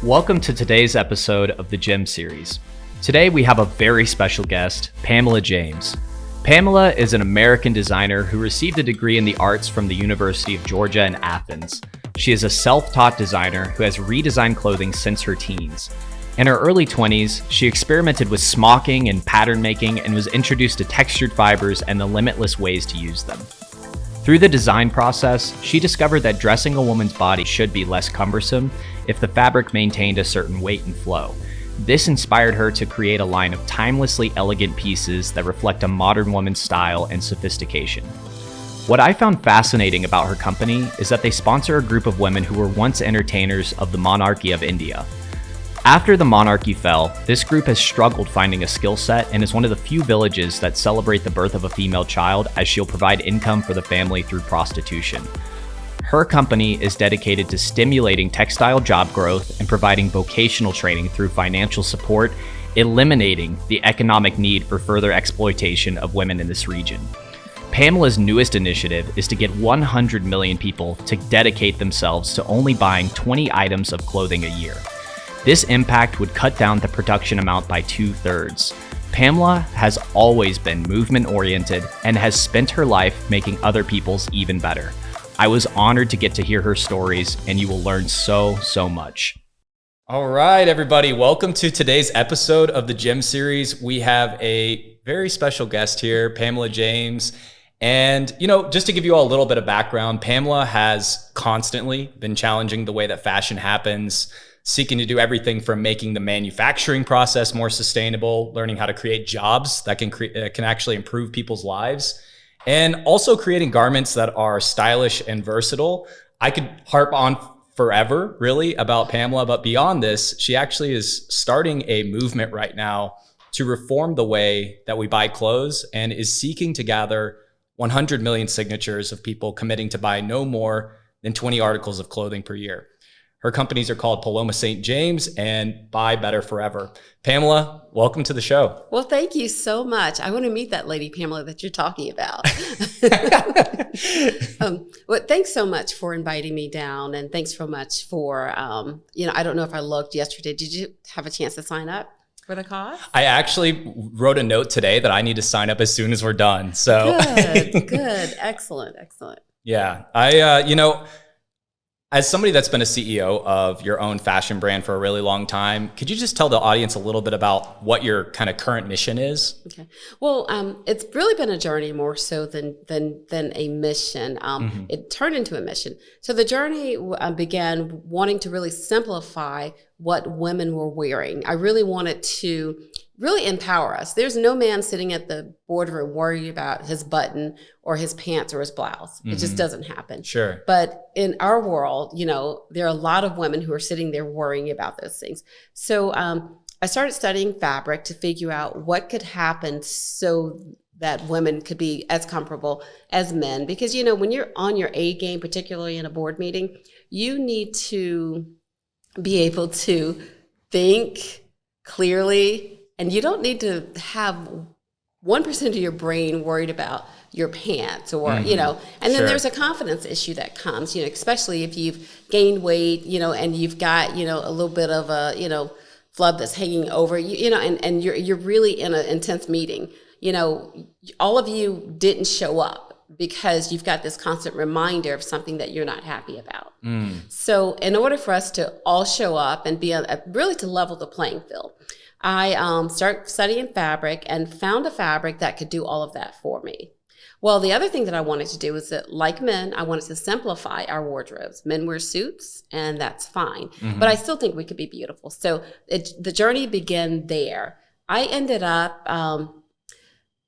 Welcome to today's episode of the Gem series. Today we have a very special guest, Pamela James. Pamela is an American designer who received a degree in the arts from the University of Georgia in Athens. She is a self-taught designer who has redesigned clothing since her teens. In her early 20s, she experimented with smocking and pattern making and was introduced to textured fibers and the limitless ways to use them. Through the design process, she discovered that dressing a woman's body should be less cumbersome if the fabric maintained a certain weight and flow. This inspired her to create a line of timelessly elegant pieces that reflect a modern woman's style and sophistication. What I found fascinating about her company is that they sponsor a group of women who were once entertainers of the monarchy of India. After the monarchy fell, this group has struggled finding a skill set and is one of the few villages that celebrate the birth of a female child, as she'll provide income for the family through prostitution. Her company is dedicated to stimulating textile job growth and providing vocational training through financial support, eliminating the economic need for further exploitation of women in this region. Pamela's newest initiative is to get 100 million people to dedicate themselves to only buying 20 items of clothing a year. This impact would cut down the production amount by 2/3. Pamela has always been movement-oriented and has spent her life making other people's even better. I was honored to get to hear her stories, and you will learn so much. All right, everybody, welcome to today's episode of the Gem series. We have a very special guest here, Pamela James. And, just to give you all a little bit of background, Pamela has constantly been challenging the way that fashion happens, seeking to do everything from making the manufacturing process more sustainable, learning how to create jobs that can actually improve people's lives, and also creating garments that are stylish and versatile. I could harp on forever, really, about Pamela, but beyond this, she actually is starting a movement right now to reform the way that we buy clothes and is seeking to gather 100 million signatures of people committing to buy no more than 20 articles of clothing per year. Her companies are called Paloma St James and Buy Better Forever. Pamela, welcome to the show. Well, thank you so much. I want to meet that lady, Pamela, that you're talking about. Well, thanks so much for inviting me down, and thanks so much for, I don't know if I looked yesterday. Did you have a chance to sign up for the cause? I actually wrote a note today that I need to sign up as soon as we're done. So good, excellent. Yeah, as somebody that's been a CEO of your own fashion brand for a really long time, could you just tell the audience a little bit about what your kind of current mission is? Okay. Well, it's really been a journey more so than a mission. It turned into a mission. So the journey began wanting to really simplify what women were wearing. I really wanted to really empower us. There's no man sitting at the boardroom worried about his button or his pants or his blouse. It just doesn't happen. Sure. But in our world, there are a lot of women who are sitting there worrying about those things. So I started studying fabric to figure out what could happen so that women could be as comfortable as men. Because, when you're on your A game, particularly in a board meeting, you need to be able to think clearly, and you don't need to have 1% of your brain worried about your pants or, and then Sure. there's a confidence issue that comes, especially if you've gained weight, and you've got, a little bit of a, flub that's hanging over you, and you're really in an intense meeting. All of you didn't show up because you've got this constant reminder of something that you're not happy about. So in order for us to all show up and be really to level the playing field, I started studying fabric and found a fabric that could do all of that for me. Well, the other thing that I wanted to do is that, like men, I wanted to simplify our wardrobes. Men wear suits, and that's fine. But I still think we could be beautiful. So the journey began there. I ended up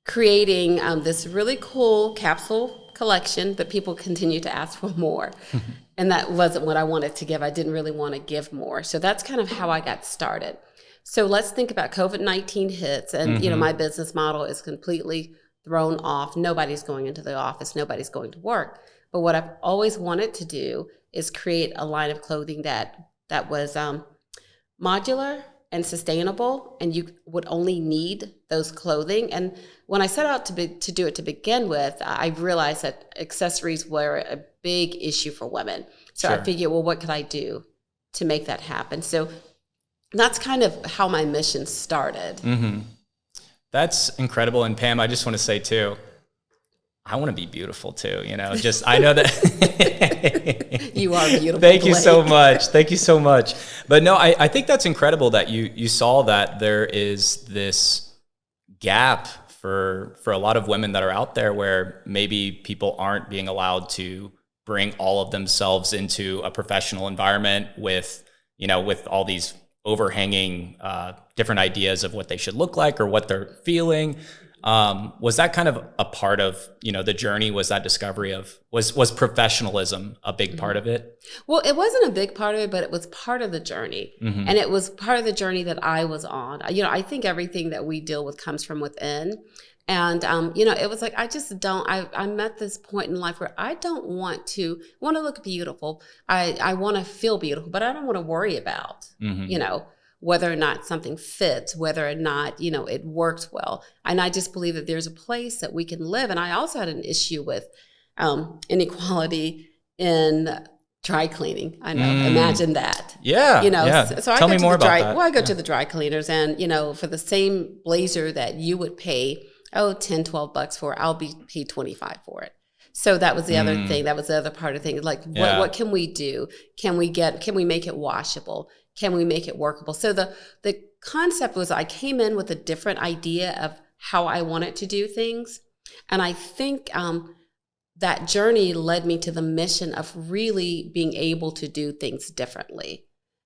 creating this really cool capsule collection, but people continued to ask for more. And that wasn't what I wanted to give. I didn't really want to give more. So that's kind of how I got started. So let's think about COVID-19 hits, and my business model is completely thrown off. Nobody's going into the office. Nobody's going to work. But what I've always wanted to do is create a line of clothing that was modular and sustainable, and you would only need those clothing. And when I set out to do it to begin with, I realized that accessories were a big issue for women. So Sure. I figured, well, what could I do to make that happen. So that's kind of how my mission started. That's incredible. And Pam, I just want to say too, I want to be beautiful too. Just, I know that You are beautiful. Thank you Blake. so much. Thank you so much. But no, I think that's incredible that you saw that there is this gap for a lot of women that are out there where maybe people aren't being allowed to bring all of themselves into a professional environment with all these overhanging different ideas of what they should look like or what they're feeling. Was that kind of a part of, the journey? Was that discovery of, was professionalism a big part of it? Well, it wasn't a big part of it, but it was part of the journey. And it was part of the journey that I was on. I think everything that we deal with comes from within. And, it was like, I'm at this point in life where I don't want to look beautiful. I want to feel beautiful, but I don't want to worry about, whether or not something fits, whether or not, it works well. And I just believe that there's a place that we can live. And I also had an issue with inequality in dry cleaning. I know, imagine that. Yeah. So I Tell go me to more the dry, about that. Well, I go to the dry cleaners and, for the same blazer that you would pay, $10-12 for, I'll be paid $25 for it. So that was the other thing. That was the other part of things. Like, what can we do? Can we make it washable? Can we make it workable? So the concept was I came in with a different idea of how I wanted to do things. And I think that journey led me to the mission of really being able to do things differently.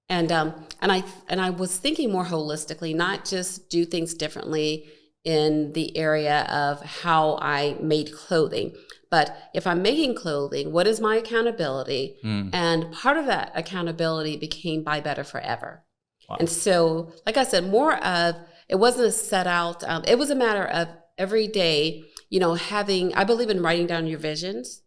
And I was thinking more holistically, not just do things differently in the area of how I made clothing. But if I'm making clothing, what is my accountability? And part of that accountability became Buy Better Forever. Wow. And so, like I said, it wasn't a set out, it was a matter of every day, I believe in writing down your visions,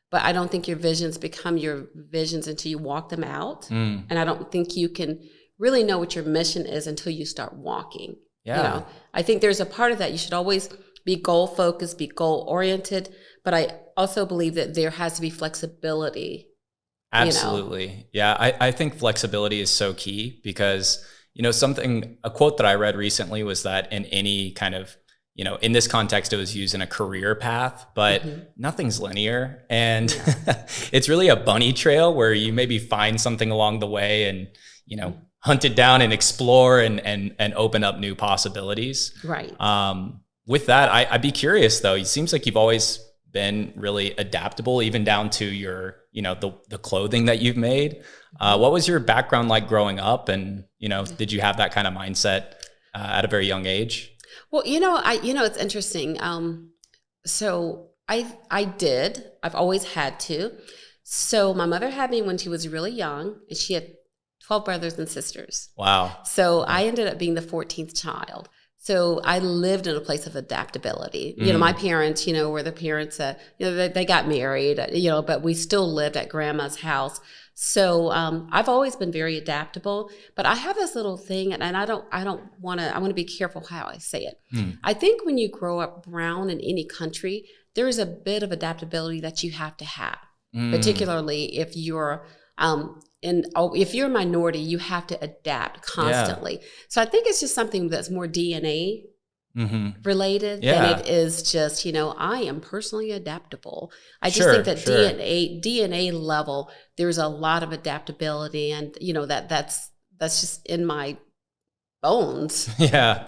but I don't think your visions become your visions until you walk them out. And I don't think you can really know what your mission is until you start walking. Yeah. I think there's a part of that. You should always be goal focused, be goal oriented, but I also believe that there has to be flexibility. Absolutely. Yeah. I think flexibility is so key because, a quote that I read recently was that in any kind of, in this context, it was used in a career path, but nothing's linear. And it's really a bunny trail where you maybe find something along the way and, hunt it down and explore and open up new possibilities. Right. With that, I'd be curious though. It seems like you've always been really adaptable, even down to your, the clothing that you've made. What was your background like growing up? And, did you have that kind of mindset at a very young age? Well, it's interesting. So I did. I've always had to. So my mother had me when she was really young, and she had 12 brothers and sisters. Wow. So I ended up being the 14th child. So I lived in a place of adaptability. My parents, were the parents that, they got married, but we still lived at grandma's house. So I've always been very adaptable, but I have this little thing, and I want to be careful how I say it. I think when you grow up brown in any country, there is a bit of adaptability that you have to have, particularly if you're if you're a minority, you have to adapt constantly. Yeah. So I think it's just something that's more DNA related than it is just, I am personally adaptable. I just think that DNA level, there's a lot of adaptability, and that's just in my bones. Yeah.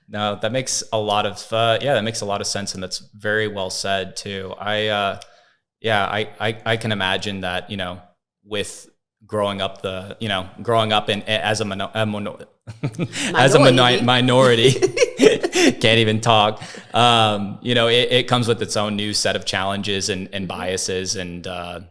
No, that makes a lot of sense, and that's very well said too. I can imagine that, with growing up as a minority, can't even talk. It comes with its own new set of challenges and biases, and I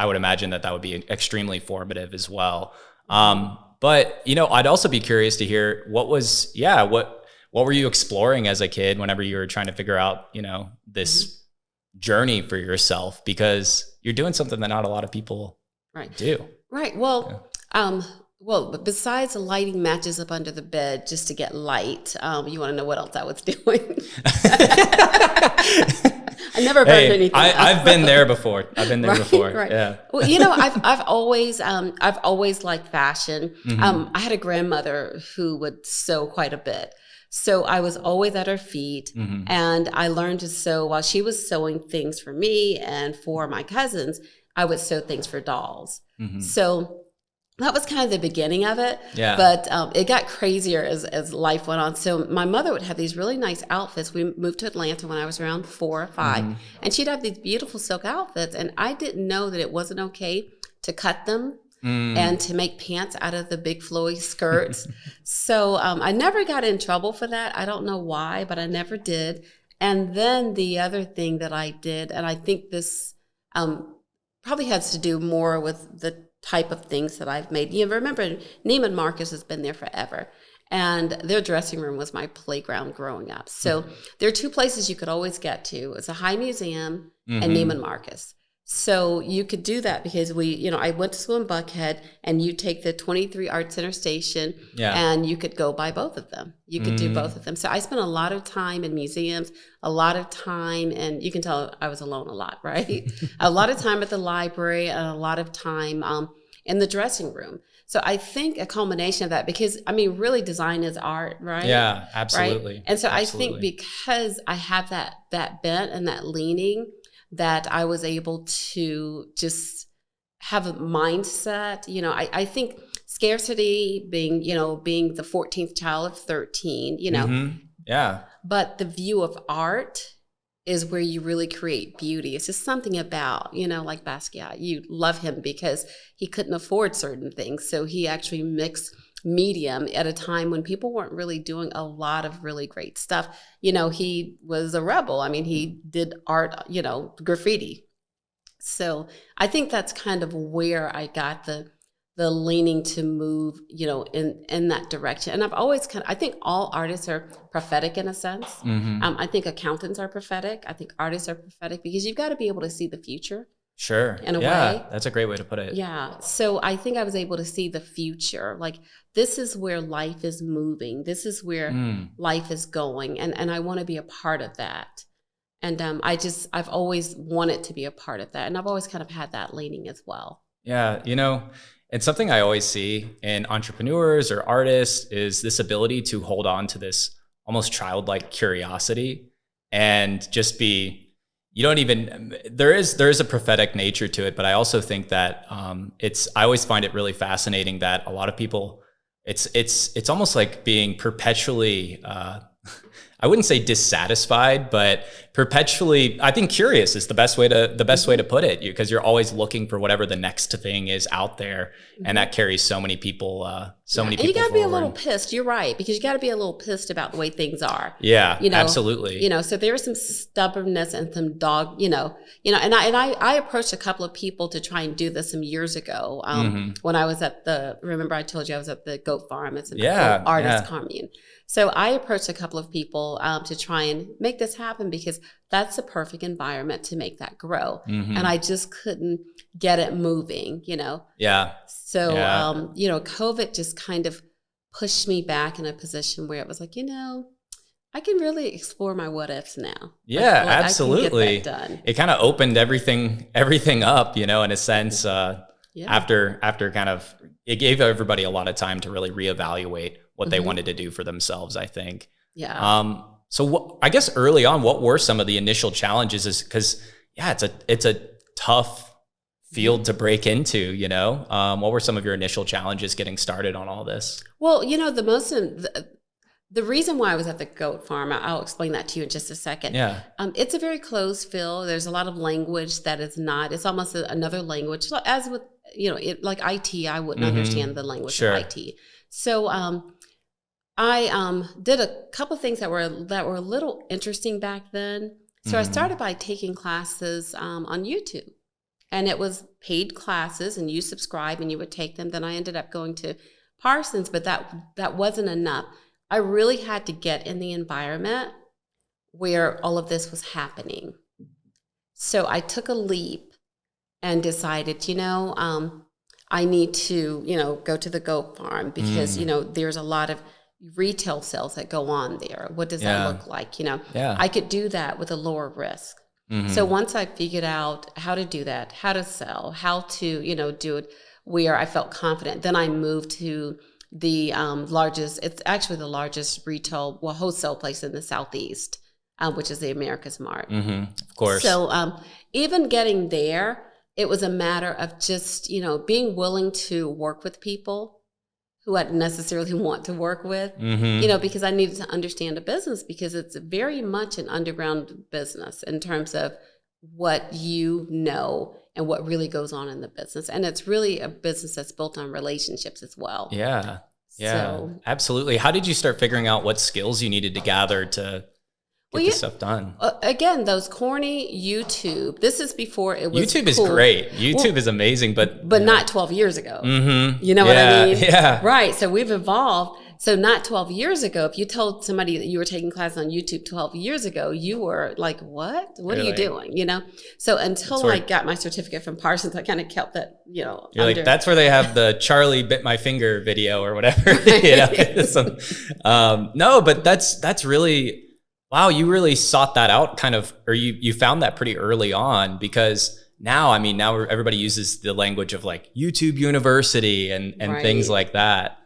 would imagine that would be extremely formative as well. But I'd also be curious to hear what were you exploring as a kid whenever you were trying to figure out this journey for yourself, because you're doing something that not a lot of people do. Right. Well, but besides lighting matches up under the bed just to get light, you want to know what else I was doing? I never burned anything. I've been there before. I've been there before. Right. Yeah. Well, I've always liked fashion. I had a grandmother who would sew quite a bit. So I was always at her feet, and I learned to sew while she was sewing things for me and for my cousins. I would sew things for dolls. So that was kind of the beginning of it. Yeah. But it got crazier as life went on. So my mother would have these really nice outfits. We moved to Atlanta when I was around 4 or 5, and she'd have these beautiful silk outfits. And I didn't know that it wasn't okay to cut them and to make pants out of the big flowy skirts. So I never got in trouble for that. I don't know why, but I never did. And then the other thing that I did, and I think this probably has to do more with the type of things that I've made. You remember, Neiman Marcus has been there forever. And their dressing room was my playground growing up. So there are 2 places you could always get to. It's a High Museum and Neiman Marcus. So you could do that because I went to school in Buckhead, and you take the 23 Art Center station, and you could go by both of them. You could do both of them. So I spent a lot of time in museums, a lot of time, and you can tell I was alone a lot, right? A lot of time at the library, and a lot of time in the dressing room. So I think a culmination of that, because really design is art, right? Yeah, absolutely. Right? And so I think because I have that bent and that leaning, that I was able to just have a mindset. I think scarcity, being the 14th child of 13, Yeah. But the view of art is where you really create beauty. It's just something about, like Basquiat, you love him because he couldn't afford certain things. So he actually mixed medium at a time when people weren't really doing a lot of really great stuff. He was a rebel. He did art, graffiti. So I think that's kind of where I got the leaning to move, in that direction. And I've always I think all artists are prophetic in a sense. I think accountants are prophetic. I think artists are prophetic because you've got to be able to see the future. Sure. In a way. way. That's a great way to put it. Yeah. So I think I was able to see the future. Like, this is where life is moving. This is where life is going. And I want to be a part of that. And I've always wanted to be a part of that. And I've always kind of had that leaning as well. Yeah. And something I always see in entrepreneurs or artists is this ability to hold on to this almost childlike curiosity and just be, there is a prophetic nature to it, but I also think that I always find it really fascinating that a lot of people, it's almost like being perpetually, I wouldn't say dissatisfied, but perpetually, I think curious is the best way to put it, because you're always looking for whatever the next thing is out there, and that carries so many people. Many people. And you got to be a little pissed. You're right, because you got to be a little pissed about the way things are. Yeah, absolutely. So there is some stubbornness and some dog. And I approached a couple of people to try and do this some years ago. When I was remember I told you I was at the goat farm. It's an artist commune. So I approached a couple of people to try and make this happen, because that's the perfect environment to make that grow. And I just couldn't get it moving, Yeah. So, COVID just kind of pushed me back in a position where it was like, I can really explore my what ifs now. Yeah, absolutely. I can get that done. It kind of opened everything up, in a sense, after kind of, it gave everybody a lot of time to really reevaluate what they wanted to do for themselves, I think. Yeah. So I guess early on, what were some of the initial challenges? Is because, it's a tough field to break into, what were some of your initial challenges getting started on all this? Well, the reason why I was at the goat farm, I'll explain that to you in just a second. Yeah. It's a very closed field. There's a lot of language that is not, it's almost another language. So as with, like IT, I wouldn't understand the language of IT. So, I did a couple of things that were a little interesting back then. So I started by taking classes on YouTube, and it was paid classes, and you subscribe and you would take them. Then I ended up going to Parsons, but that wasn't enough. I really had to get in the environment where all of this was happening. So I took a leap and decided, I need to, go to the goat farm, because, there's a lot of retail sales that go on there. What does that look like? I could do that with a lower risk. So once I figured out how to do that, how to sell, how to, do it where I felt confident, then I moved to the largest, it's actually the largest wholesale place in the Southeast, which is the America's Mart. Of course. So even getting there, it was a matter of just, being willing to work with people who I didn't necessarily want to work with, because I needed to understand the business, because it's very much an underground business in terms of what you know and what really goes on in the business. And it's really a business that's built on relationships as well. Yeah. Yeah, So, absolutely. How did you start figuring out what skills you needed to gather to get this stuff done? Again, those corny YouTube. This is before it was YouTube is cool. great. YouTube is amazing, but not 12 years ago. You know Yeah, what I mean? yeah. Right. So we've evolved. So not 12 years ago, if you told somebody that you were taking classes on YouTube 12 years ago, you were like, what? What are you doing? So until I got my certificate from Parsons, I kind of kept that, You're like, that's where they have the Charlie bit my finger video or whatever. No, but that's really, wow, you really sought that out kind of, or you found that pretty early on, because now everybody uses the language of like YouTube University and things like that.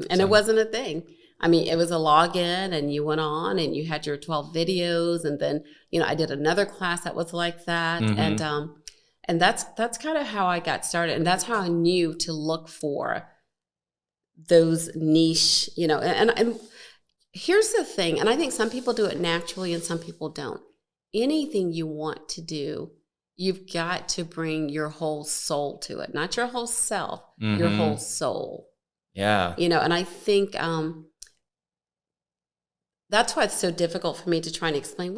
And it wasn't a thing. It was a login, and you went on and you had your 12 videos. And then, I did another class that was like that. And that's kind of how I got started. And that's how I knew to look for those niche, and here's the thing. And I think some people do it naturally and some people don't. Anything you want to do, you've got to bring your whole soul to it, not your whole self, your whole soul. Yeah. And I think that's why it's so difficult for me to try and explain,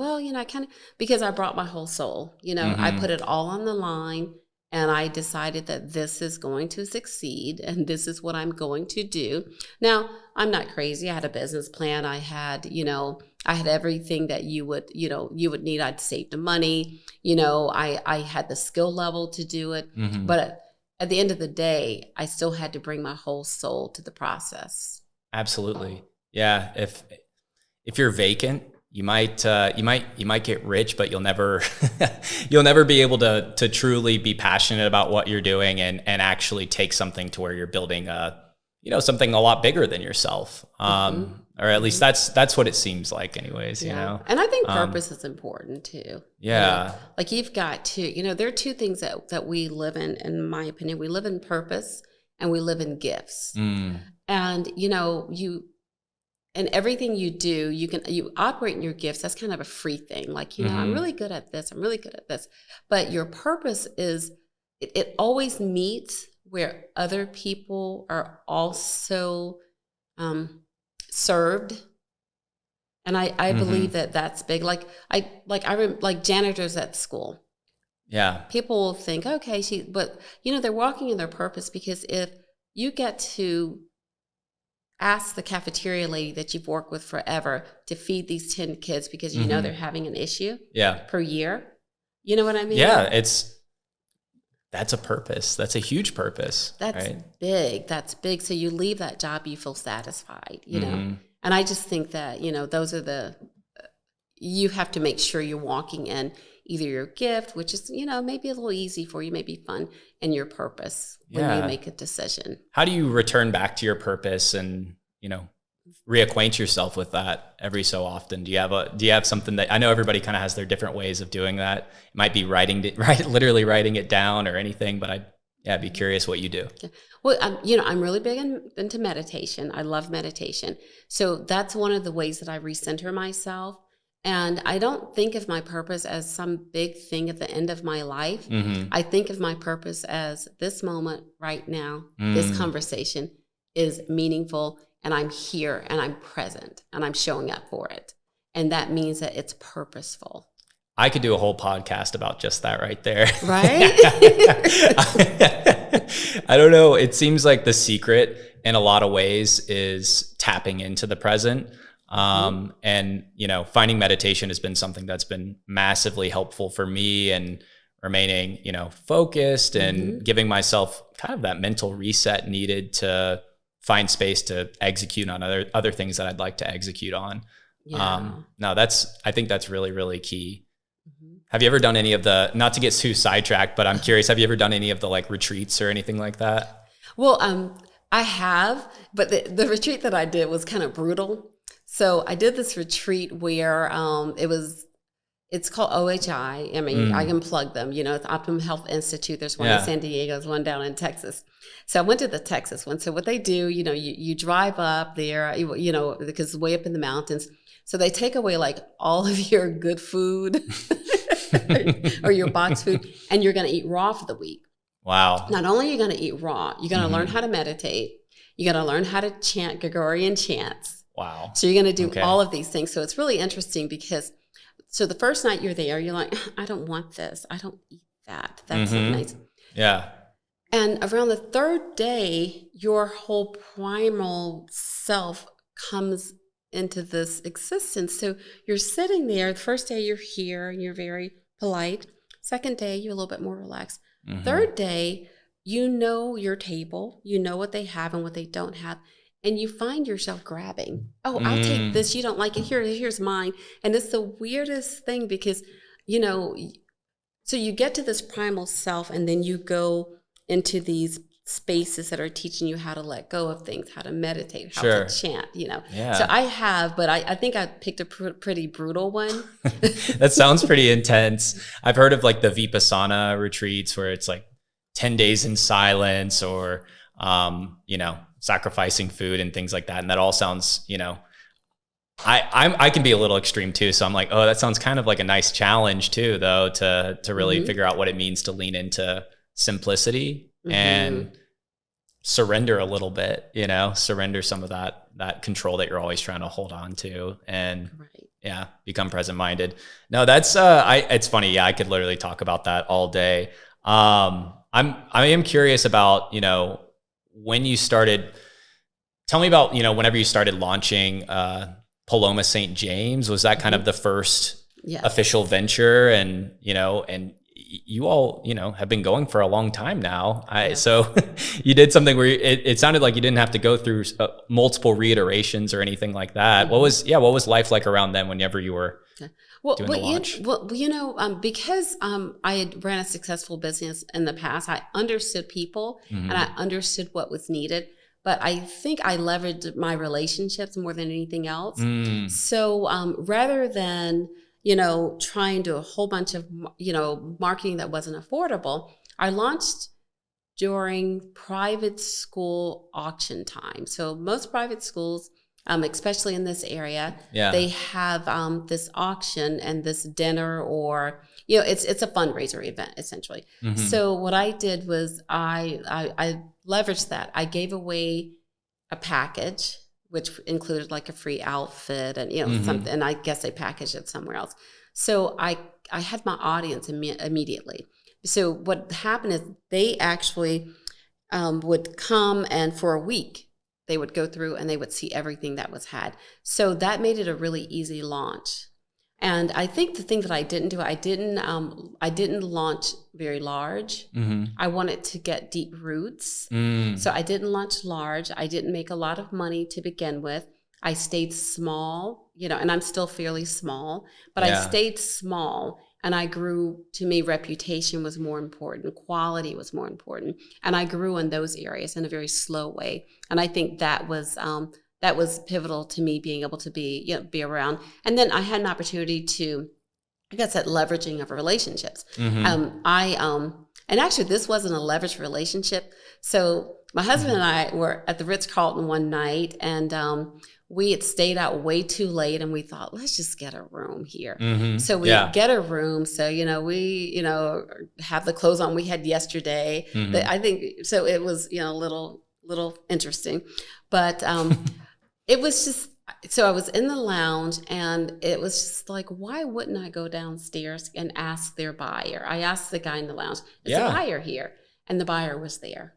because I brought my whole soul, I put it all on the line, and I decided that this is going to succeed and this is what I'm going to do. Now, I'm not crazy. I had a business plan. I had, I had everything that you would need. I'd saved the money. I had the skill level to do it. But at the end of the day, I still had to bring my whole soul to the process. Absolutely. Yeah. If you're vacant, you might get rich, but you'll never be able to truly be passionate about what you're doing and actually take something to where you're building something a lot bigger than yourself. Or at least that's what it seems like anyways, And I think purpose is important too. Yeah. Like you've got to, there are two things that we live in my opinion. We live in purpose and we live in gifts. And, and everything you do, you operate in your gifts. That's kind of a free thing. Like, I'm really good at this. I'm really good at this. But your purpose is, it always meets where other people are also served. And I believe that that's big. Like janitors at school. Yeah. People will think, okay, but they're walking in their purpose, because if you get to ask the cafeteria lady that you've worked with forever to feed these 10 kids because they're having an issue per year. You know what I mean? Yeah, that's a purpose. That's a huge purpose. That's right? big. That's big. So you leave that job, you feel satisfied, know? And I just think that, those are you have to make sure you're walking in either your gift, which is, maybe a little easy for you, maybe fun, and your purpose when you make a decision. How do you return back to your purpose and, reacquaint yourself with that every so often? Do you have something that, I know everybody kind of has their different ways of doing that. It might be literally writing it down or anything, but I'd be curious what you do. Yeah. Well, I'm really big into meditation. I love meditation. So that's one of the ways that I recenter myself. And I don't think of my purpose as some big thing at the end of my life. I think of my purpose as this moment right now, this conversation is meaningful, and I'm here and I'm present and I'm showing up for it. And that means that it's purposeful. I could do a whole podcast about just that right there. Right? I don't know. It seems like the secret in a lot of ways is tapping into the present. And, finding meditation has been something that's been massively helpful for me, and remaining, focused and giving myself kind of that mental reset needed to find space to execute on other things that I'd like to execute on. Yeah. I think that's really, really key. Have you ever done any of the, not to get too sidetracked, but I'm curious, have you ever done any of the like retreats or anything like that? Well, I have, but the retreat that I did was kind of brutal. So I did this retreat where it's called OHI. I mean, I can plug them. It's Optimum Health Institute. There's one in San Diego, there's one down in Texas. So I went to the Texas one. So what they do, you drive up there, because it's way up in the mountains. So they take away like all of your good food or your box food, and you're going to eat raw for the week. Wow. Not only are you going to eat raw, you're going to learn how to meditate. You're going to learn how to chant Gregorian chants. Wow. So you're going to do all of these things. So it's really interesting because, so the first night you're there, you're like, I don't want this. I don't eat that. That's not nice. Yeah. And around the third day, your whole primal self comes into this existence. So you're sitting there. The first day you're here and you're very polite. Second day, you're a little bit more relaxed. Third day, you know your table, you know what they have and what they don't have. And you find yourself grabbing, oh, I'll take this. You don't like it. Here's mine. And it's the weirdest thing because, so you get to this primal self and then you go into these spaces that are teaching you how to let go of things, how to meditate, how to chant, Yeah. So I have, but I think I picked a pretty brutal one. That sounds pretty intense. I've heard of like the Vipassana retreats where it's like 10 days in silence or, sacrificing food and things like that. And that all sounds, I can be a little extreme too. So I'm like, oh, that sounds kind of like a nice challenge too, though, to really figure out what it means to lean into simplicity and surrender a little bit, surrender some of that control that you're always trying to hold on to and become present-minded. No, that's, it's funny. Yeah. I could literally talk about that all day. I am curious about, when you started, tell me about, whenever you started launching, Paloma St. James, was that kind of the first official venture? And, and you all, have been going for a long time now. So you did something where it sounded like you didn't have to go through multiple reiterations or anything like that. What was life like around then whenever you were doing the launch? Because I had ran a successful business in the past, I understood people and I understood what was needed. But I think I leveraged my relationships more than anything else. So rather than trying to a whole bunch of, marketing that wasn't affordable, I launched during private school auction time. So most private schools, especially in this area, they have this auction and this dinner or, it's a fundraiser event essentially. So what I did was I leveraged that. I gave away a package which included like a free outfit and something, and I guess they packaged it somewhere else. So I had my audience immediately. So what happened is they actually would come, and for a week they would go through and they would see everything that was had. So that made it a really easy launch. And I think the thing that I didn't do, I didn't launch very large. I wanted to get deep roots. So I didn't launch large. I didn't make a lot of money to begin with. I stayed small, and I'm still fairly small, but I stayed small and I grew. To me, reputation was more important. Quality was more important. And I grew in those areas in a very slow way. And I think that was pivotal to me being able to be around. And then I had an opportunity to, I guess, that leveraging of relationships. And actually this wasn't a leveraged relationship. So my husband and I were at the Ritz-Carlton one night and we had stayed out way too late and we thought, let's just get a room here. So we get a room. So, we, have the clothes on we had yesterday. I think, so it was, a little interesting, but it was just, so I was in the lounge and it was just like, why wouldn't I go downstairs and ask their buyer? I asked the guy in the lounge, is the buyer here? And the buyer was there.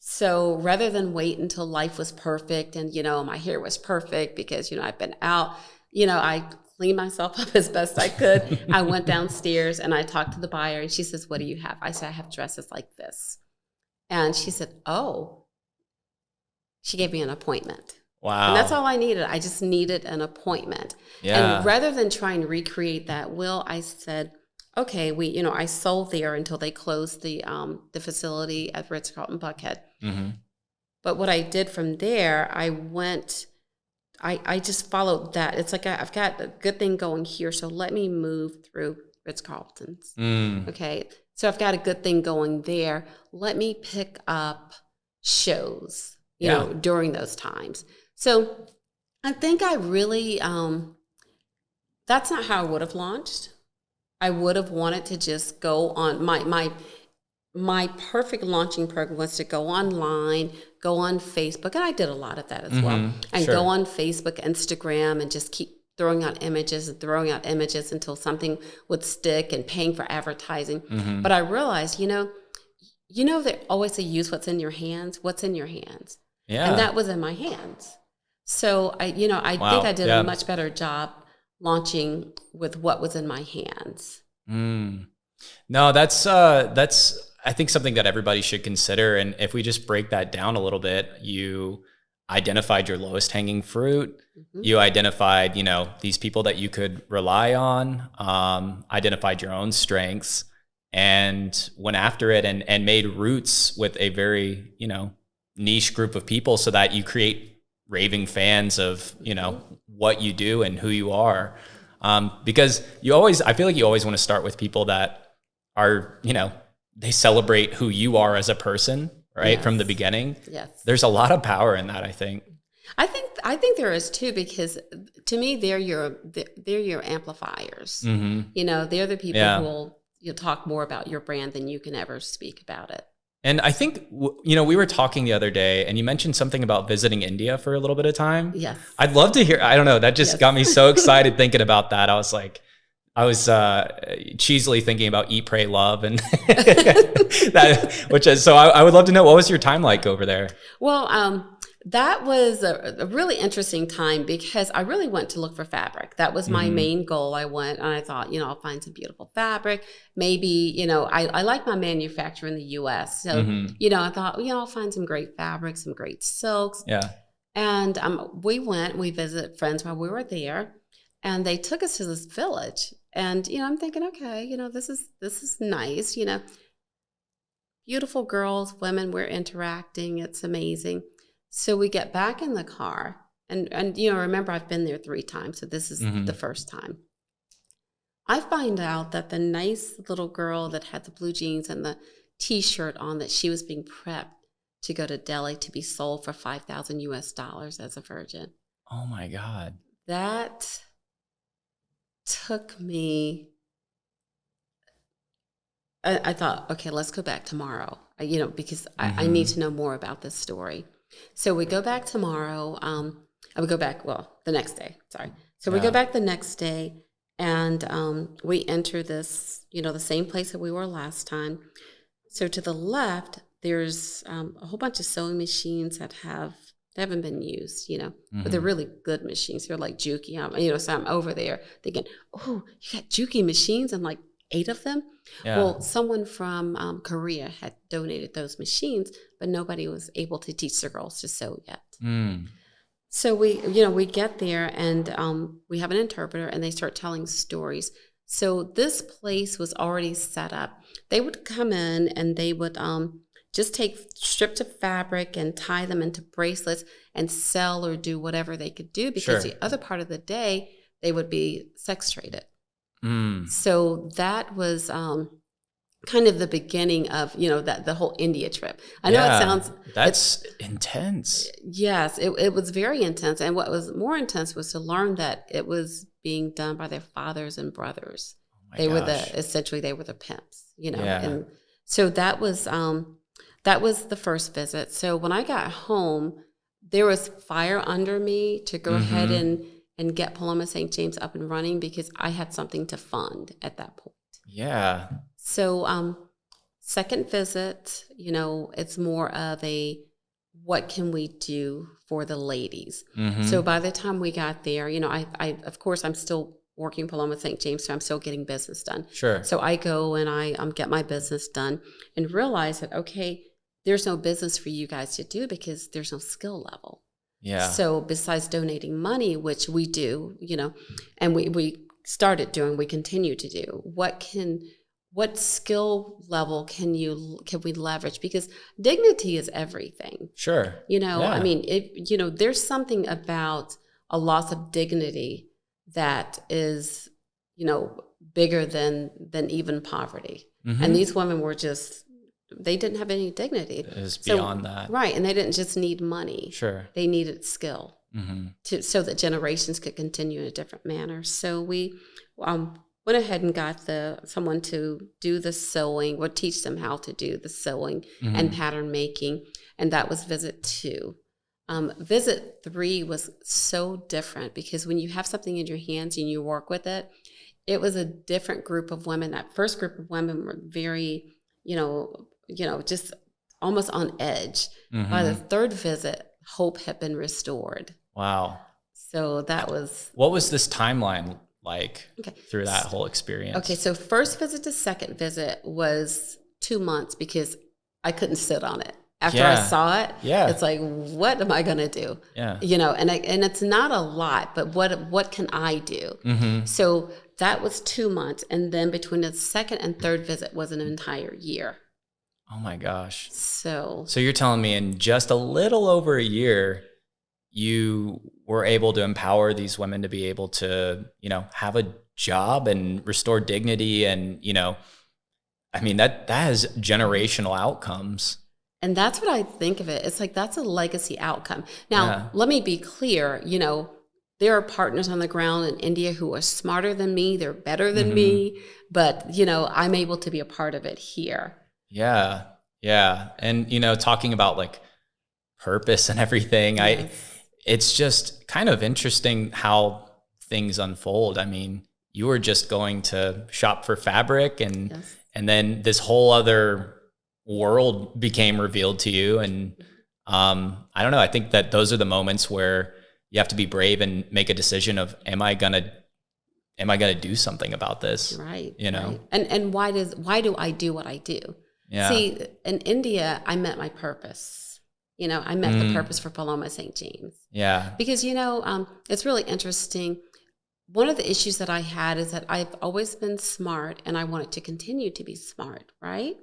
So rather than wait until life was perfect and, my hair was perfect because, I've been out, I cleaned myself up as best I could. I went downstairs and I talked to the buyer and she says, what do you have? I said, I have dresses like this. And she said, oh, she gave me an appointment. Wow. And that's all I needed. I just needed an appointment. And rather than try and recreate that will, I said, okay, I sold there until they closed the facility at Ritz-Carlton Buckhead. Mm-hmm. But what I did from there, I just followed that. It's like I've got a good thing going here, so let me move through Ritz-Carlton's. Okay, so I've got a good thing going there. Let me pick up shows, you know, during those times. So I think I really, that's not how I would have launched. I would have wanted to just go on my perfect launching program was to go online, go on Facebook, and I did a lot of that as well. And go on Facebook, Instagram, and just keep throwing out images until something would stick and paying for advertising. But I realized, they always say use what's in your hands. What's in your hands? Yeah. And that was in my hands. So I think I did a much better job launching with what was in my hands. No, that's I think something that everybody should consider. And if we just break that down a little bit, you identified your lowest hanging fruit. You identified, these people that you could rely on, identified your own strengths, and went after it and made roots with a very, niche group of people so that you create raving fans of, what you do and who you are. Because I feel like you always want to start with people that are, they celebrate who you are as a person, right? From the beginning. Yes. There's a lot of power in that, I think. I think there is too, because to me, they're your amplifiers. They're the people who will talk more about your brand than you can ever speak about it. And I think, we were talking the other day and you mentioned something about visiting India for a little bit of time. Yes. I'd love to hear, I don't know, that just got me so excited thinking about that. I was cheesily thinking about Eat, Pray, Love, and so I would love to know, what was your time like over there? Well, that was a really interesting time because I really went to look for fabric. That was my main goal. I went and I thought, I'll find some beautiful fabric. Maybe, I like my manufacturer in the US. So, I thought, I'll find some great fabrics, some great silks. Yeah. And we visited friends while we were there, and they took us to this village. And, I'm thinking, okay, this is nice, beautiful girls, women, we're interacting. It's amazing. So we get back in the car and remember, I've been there 3 times. So this is the first time. I find out that the nice little girl that had the blue jeans and the t-shirt on, that she was being prepped to go to Delhi to be sold for $5,000 as a virgin. Oh my God. That took me, I thought, okay, let's go back tomorrow, because I need to know more about this story. So we go back tomorrow. I would go back, the next day, sorry. So we go back the next day, and we enter this, the same place that we were last time. So to the left, there's a whole bunch of sewing machines that haven't been used, but they're really good machines. They're like Juki, so I'm over there thinking, oh, you got Juki machines, and like 8 of them. Yeah. Well, someone from Korea had donated those machines, but nobody was able to teach the girls to sew yet. So we get there, and we have an interpreter, and they start telling stories. So this place was already set up. They would come in and they would just take strips of fabric and tie them into bracelets and sell or do whatever they could do, because the other part of the day they would be sex traded. So that was kind of the beginning of, that the whole India trip. I know it sounds... That's intense. Yes, it was very intense. And what was more intense was to learn that it was being done by their fathers and brothers. They were the pimps, And so that was the first visit. So when I got home, there was fire under me to go ahead and get Paloma St. James up and running, because I had something to fund at that point. Yeah. So second visit, it's more of a, what can we do for the ladies? So by the time we got there, I of course, I'm still working Paloma St. James, so I'm still getting business done. Sure. So I go and I get my business done and realize that, okay, there's no business for you guys to do because there's no skill level. Yeah. So besides donating money, which we do, and we started doing, we continue to do. What skill level can we leverage? Because dignity is everything. Sure. I mean, there's something about a loss of dignity that is, bigger than even poverty. And these women were they didn't have any dignity. It was beyond that. Right. And they didn't just need money. Sure. They needed skill so that generations could continue in a different manner. So we went ahead and got someone to do the sewing, or teach them how to do the sewing and pattern making. And that was visit 2. Visit 3 was so different, because when you have something in your hands and you work with it, it was a different group of women. That first group of women were very, just almost on edge. By the 3rd visit, hope had been restored. Wow. So that was... What was this timeline like through that whole experience? Okay, so first visit to second visit was 2 months, because I couldn't sit on it. After I saw it, it's like, what am I going to do? Yeah. And it's not a lot, but what can I do? So that was 2 months. And then between the second and third visit was an entire year. Oh my gosh. So you're telling me in just a little over a year, you were able to empower these women to be able to, have a job and restore dignity. And, I mean, that has generational outcomes. And that's what I think of it. It's like, that's a legacy outcome. Now, let me be clear, there are partners on the ground in India who are smarter than me. They're better than me, but, I'm able to be a part of it here. Yeah. Yeah. And, talking about like purpose and everything, it's just kind of interesting how things unfold. I mean, you were just going to shop for fabric and then this whole other world became revealed to you. And I don't know, I think that those are the moments where you have to be brave and make a decision of, am I gonna do something about this? Right. Right. And why do I do what I do? Yeah. See, in India, I met my purpose. I met the purpose for Paloma St. James. Yeah. Because, it's really interesting. One of the issues that I had is that I've always been smart, and I wanted to continue to be smart, right?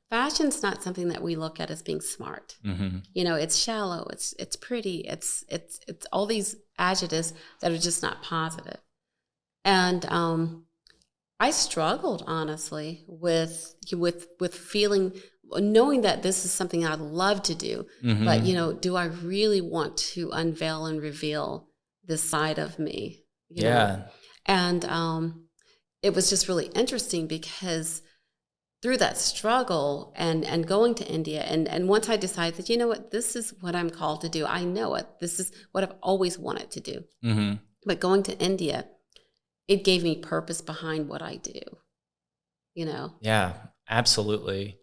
Fashion's not something that we look at as being smart. It's shallow, it's pretty, it's all these adjectives that are just not positive. And I struggled, honestly, with feeling, knowing that this is something I'd love to do, but do I really want to unveil and reveal this side of me? You know? And it was just really interesting, because through that struggle and going to India, and once I decided, this is what I'm called to do. I know it. This is what I've always wanted to do. But going to India, it gave me purpose behind what I do. Yeah, absolutely.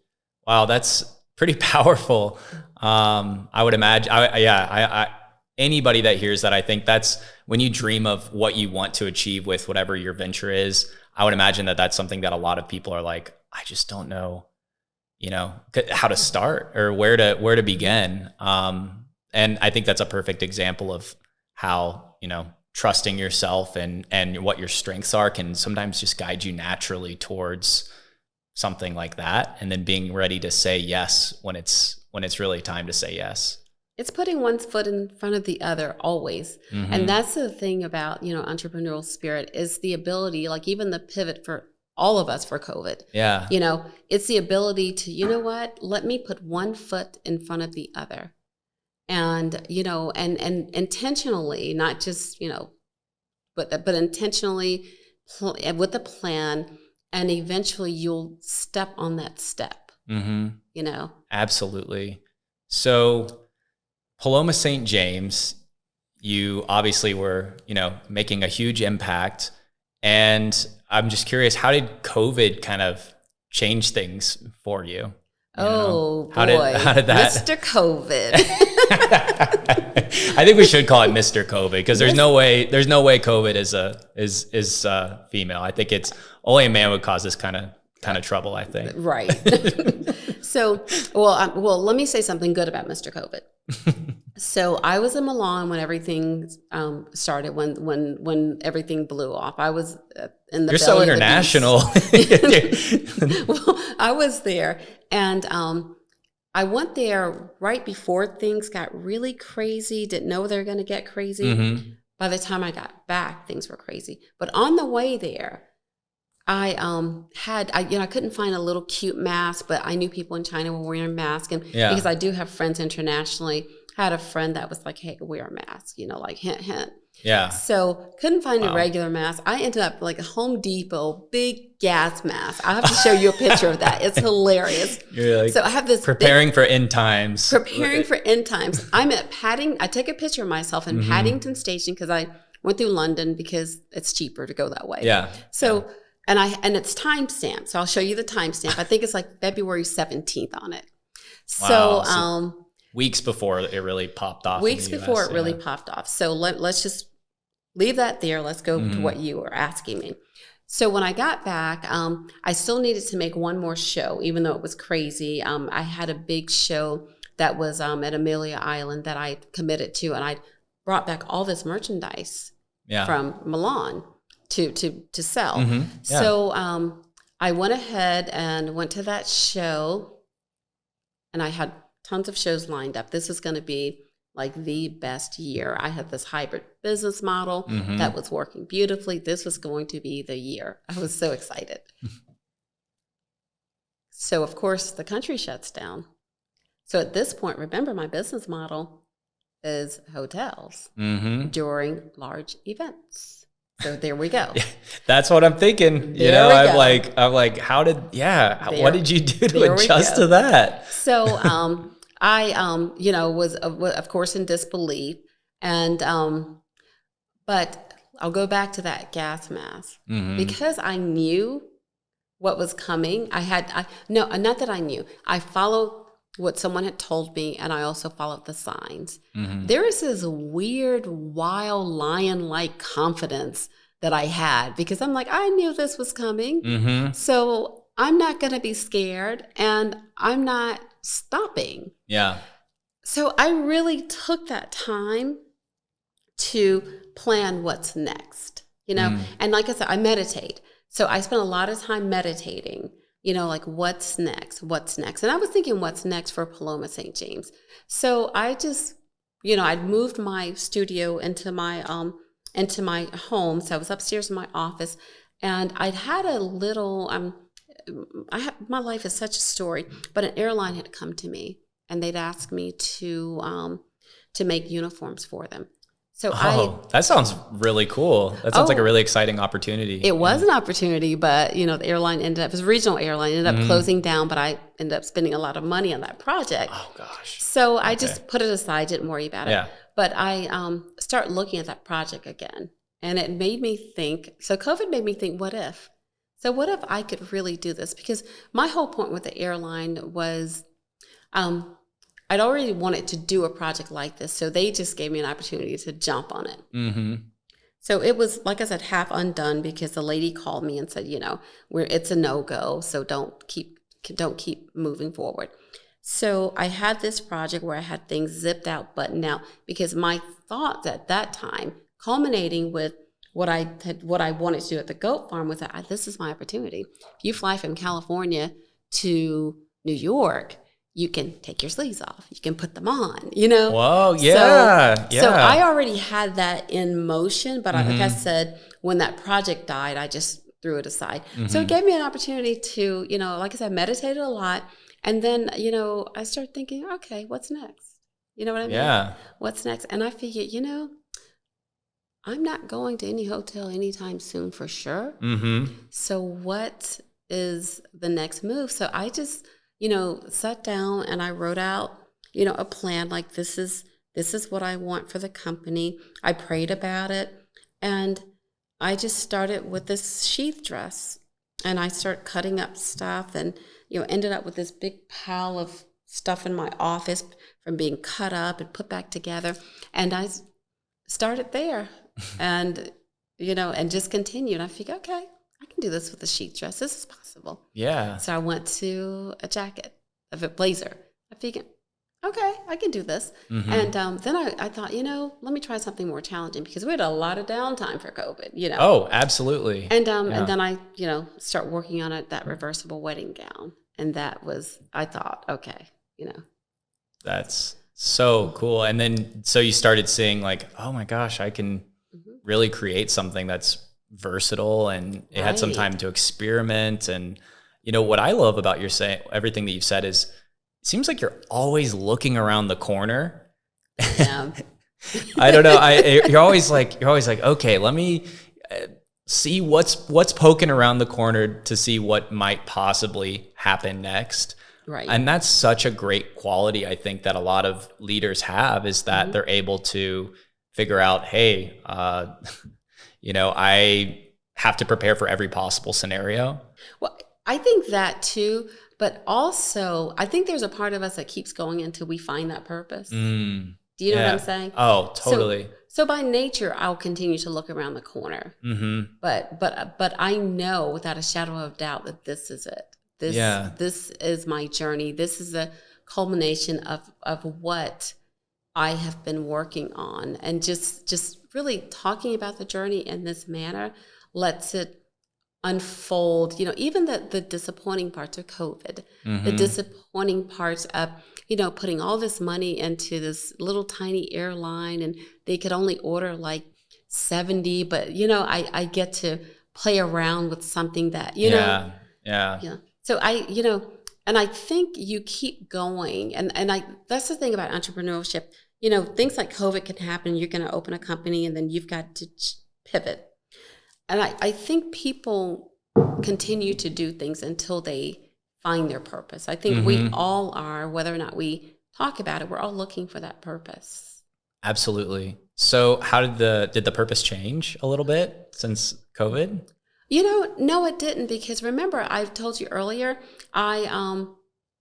Wow, that's pretty powerful. I would imagine. Anybody that hears that, I think that's when you dream of what you want to achieve with whatever your venture is. I would imagine that that's something that a lot of people are like, I just don't know, how to start or where to begin. And I think that's a perfect example of how, trusting yourself and what your strengths are can sometimes just guide you naturally towards something like that. And then being ready to say yes when it's really time to say yes. It's putting one foot in front of the other always. And that's the thing about, entrepreneurial spirit, is the ability, like even the pivot for all of us for COVID. Yeah. It's the ability to, let me put one foot in front of the other. And, and intentionally, not just, but intentionally with a plan, and eventually you'll step on that step, Absolutely. So Paloma St. James, you obviously were, making a huge impact. And I'm just curious, how did COVID kind of change things for you? Boy, how did that? Mr. COVID. I think we should call it Mr. COVID, because there's no way COVID is female. I think it's only a man would cause this kind of trouble, I think. Right. So, well, let me say something good about Mr. COVID. So I was in Milan when everything started, when everything blew off. I was in the You're so belly of the international. beast. Well, I was there, and I went there right before things got really crazy. Didn't know they were going to get crazy. Mm-hmm. By the time I got back, things were crazy. But on the way there, I I couldn't find a little cute mask, but I knew people in China were wearing masks, and Yeah. because I do have friends internationally, I had a friend that was like, "Hey, wear a mask," like hint, hint. Yeah. So couldn't find a regular mask. I ended up like a Home Depot big gas mask. I have to show you a picture of that. It's hilarious. You're like So I have this preparing for end times. preparing for end times. I'm at I take a picture of myself in Paddington Station because I went through London because it's cheaper to go that way. Yeah. So and it's timestamped. So I'll show you the timestamp. I think it's like February 17th on it. Wow. So weeks before it really popped off. weeks in the before US, it really popped off. So let's just leave that there. Let's go to what you were asking me. So when I got back, I still needed to make one more show, even though it was crazy. I had a big show that was at Amelia Island that I committed to, and I brought back all this merchandise from Milan to sell. Yeah. So I went ahead and went to that show, and I had tons of shows lined up. This was going to be like the best year. I had this hybrid business model that was working beautifully. This was going to be the year. I was so excited. So of course the country shuts down. So at this point, remember my business model is hotels during large events. So there we go. That's what I'm thinking. I'm like, what did you do to adjust to that? So I, was of course in disbelief, and but I'll go back to that gas mask because I knew what was coming. Not that I knew. I followed what someone had told me, and I also followed the signs. There is this weird, wild, lion-like confidence that I had because I'm like, I knew this was coming, so I'm not going to be scared, and I'm not stopping. Yeah. So I really took that time to plan what's next, and like I said, I meditate. So I spent a lot of time meditating, like what's next? And I was thinking what's next for Paloma St. James. So I just, I'd moved my studio into my home. So I was upstairs in my office, and I'd had a little, my life is such a story, but an airline had come to me and they'd asked me to make uniforms for them. So that sounds really cool. That sounds like a really exciting opportunity. It was an opportunity, but the airline it was a regional airline, ended up closing down, but I ended up spending a lot of money on that project. Oh gosh. So I just put it aside, didn't worry about it. Yeah. But I started looking at that project again, and it made me think. So COVID made me think, what if? So what if I could really do this? Because my whole point with the airline was I'd already wanted to do a project like this. So they just gave me an opportunity to jump on it. So it was, like I said, half undone because the lady called me and said, it's a no-go. So don't keep moving forward. So I had this project where I had things zipped out, buttoned out, because my thoughts at that time, culminating with what I wanted to do at the goat farm, was that this is my opportunity. If you fly from California to New York, you can take your sleeves off. You can put them on, Whoa, yeah. So I already had that in motion, but like I said, when that project died, I just threw it aside. So it gave me an opportunity to, like I said, meditated a lot. And then, I started thinking, okay, what's next? You know what I mean? Yeah. What's next? And I figured, I'm not going to any hotel anytime soon for sure. So what is the next move? So I just, sat down and I wrote out, a plan like this is what I want for the company. I prayed about it, and I just started with this sheath dress, and I started cutting up stuff, and ended up with this big pile of stuff in my office from being cut up and put back together. And I started there. And, and just continued. I figured, okay, I can do this with a sheath dress. This is possible. Yeah. So I went to a blazer. I figured okay, I can do this. And then I thought, let me try something more challenging because we had a lot of downtime for COVID. Oh, absolutely. And then I, start working on that reversible wedding gown. And that was, I thought, okay, That's so cool. And then, so you started seeing like, oh my gosh, I can really create something that's versatile, and it had some time to experiment. And, what I love about everything that you've said is, it seems like you're always looking around the corner. Yeah. I don't know. You're always like, okay, let me see what's poking around the corner to see what might possibly happen next. Right. And that's such a great quality, I think, that a lot of leaders have, is that they're able to figure out, hey, I have to prepare for every possible scenario. Well, I think that too, but also I think there's a part of us that keeps going until we find that purpose. Do you know what I'm saying? Oh, totally. So by nature, I'll continue to look around the corner. But I know without a shadow of doubt that this is it. This is my journey. This is a culmination of what I have been working on, and just really talking about the journey in this manner lets it unfold. Even the disappointing parts of COVID, the disappointing parts of putting all this money into this little tiny airline, and they could only order like 70, but I get to play around with something that Yeah. So and I think you keep going, and that's the thing about entrepreneurship. Things like COVID can happen. You're going to open a company, and then you've got to pivot. And I think people continue to do things until they find their purpose. I think we all are, whether or not we talk about it, we're all looking for that purpose. Absolutely. So how did the purpose change a little bit since COVID? No, it didn't, because remember, I've told you earlier, I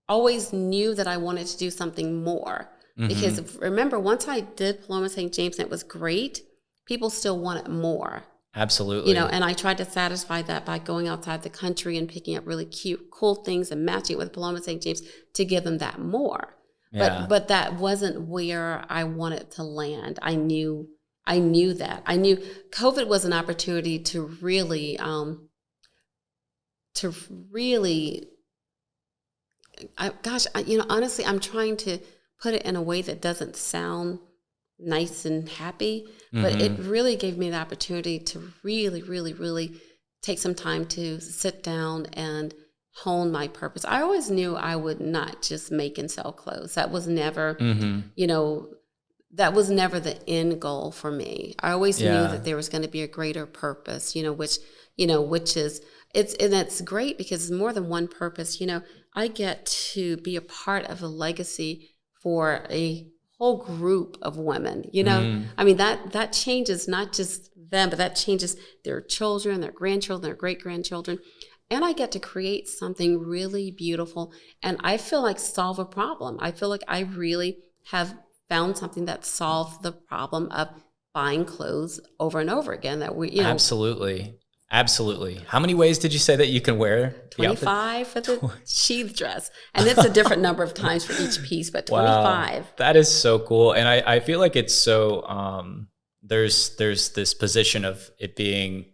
always knew that I wanted to do something more. Because remember, once I did Paloma St. James, and it was great, people still wanted more. Absolutely. And I tried to satisfy that by going outside the country and picking up really cute, cool things and matching it with Paloma St. James to give them that more. Yeah. But that wasn't where I wanted to land. I knew that. I knew COVID was an opportunity to really honestly, I'm trying to put it in a way that doesn't sound nice and happy, but it really gave me the opportunity to really, really, really take some time to sit down and hone my purpose. I always knew I would not just make and sell clothes. That was never, that was never the end goal for me. I always knew that there was going to be a greater purpose, which is, it's great because it's more than one purpose. I get to be a part of a legacy for a whole group of women. I mean, that changes not just them, but that changes their children, their grandchildren, their great-grandchildren. And I get to create something really beautiful. And I feel like solve a problem. I feel like I really have found something that solved the problem of buying clothes over and over again. That we, Absolutely. How many ways did you say that you can wear? 25 for the sheath dress. And it's a different number of times for each piece, but 25. Wow, that is so cool. And I feel like it's so, there's this position of it being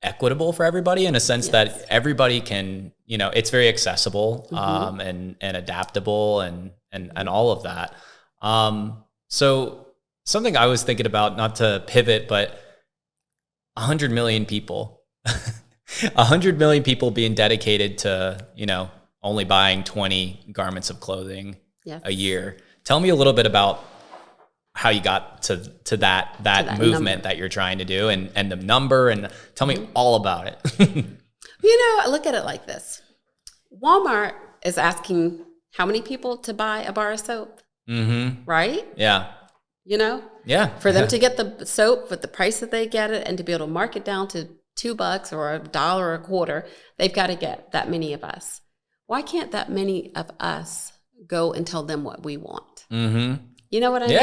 equitable for everybody, in a sense that everybody can, it's very accessible, and adaptable and all of that. So something I was thinking about, not to pivot, but 100 million people, 100 million people being dedicated to, only buying 20 garments of clothing a year. Tell me a little bit about how you got to that movement number that you're trying to do, and the number, and tell me all about it. I look at it like this. Walmart is asking how many people to buy a bar of soap, right? Yeah. For them to get the soap with the price that they get it, and to be able to mark it down to $2 or $1 or a quarter, they've got to get that many of us. Why can't that many of us go and tell them what we want? You know what I mean?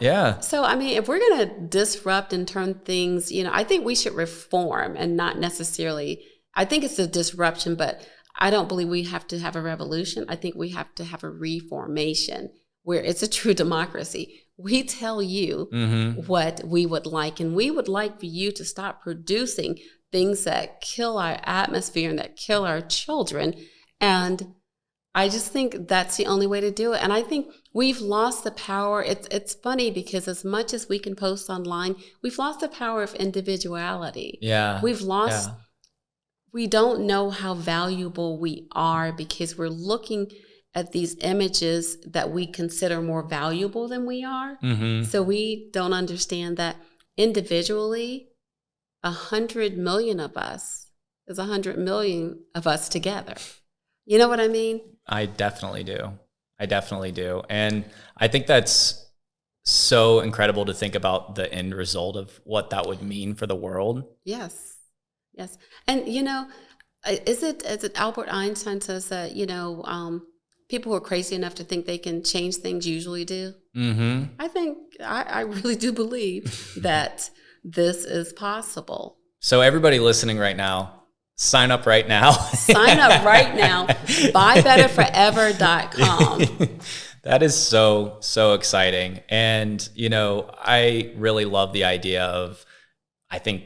Yeah. So, I mean, if we're going to disrupt and turn things, I think we should reform, and not necessarily, I think it's a disruption, but I don't believe we have to have a revolution. I think we have to have a reformation. where it's a true democracy. We tell you what we would like, and we would like for you to stop producing things that kill our atmosphere and that kill our children. And I just think that's the only way to do it. And I think we've lost the power. It's funny because as much as we can post online, we've lost the power of individuality. Yeah. We've lost, we don't know how valuable we are because we're looking at these images that we consider more valuable than we are. So we don't understand that individually, 100 million of us is 100 million of us together. You know what I mean? I definitely do. And I think that's so incredible to think about the end result of what that would mean for the world. Yes. And, is it Albert Einstein says that, people who are crazy enough to think they can change things usually do? I think, I really do believe that this is possible. So everybody listening right now, sign up right now. Sign up right now. Buybetterforever.com. That is so exciting. And, I really love the idea of, I think,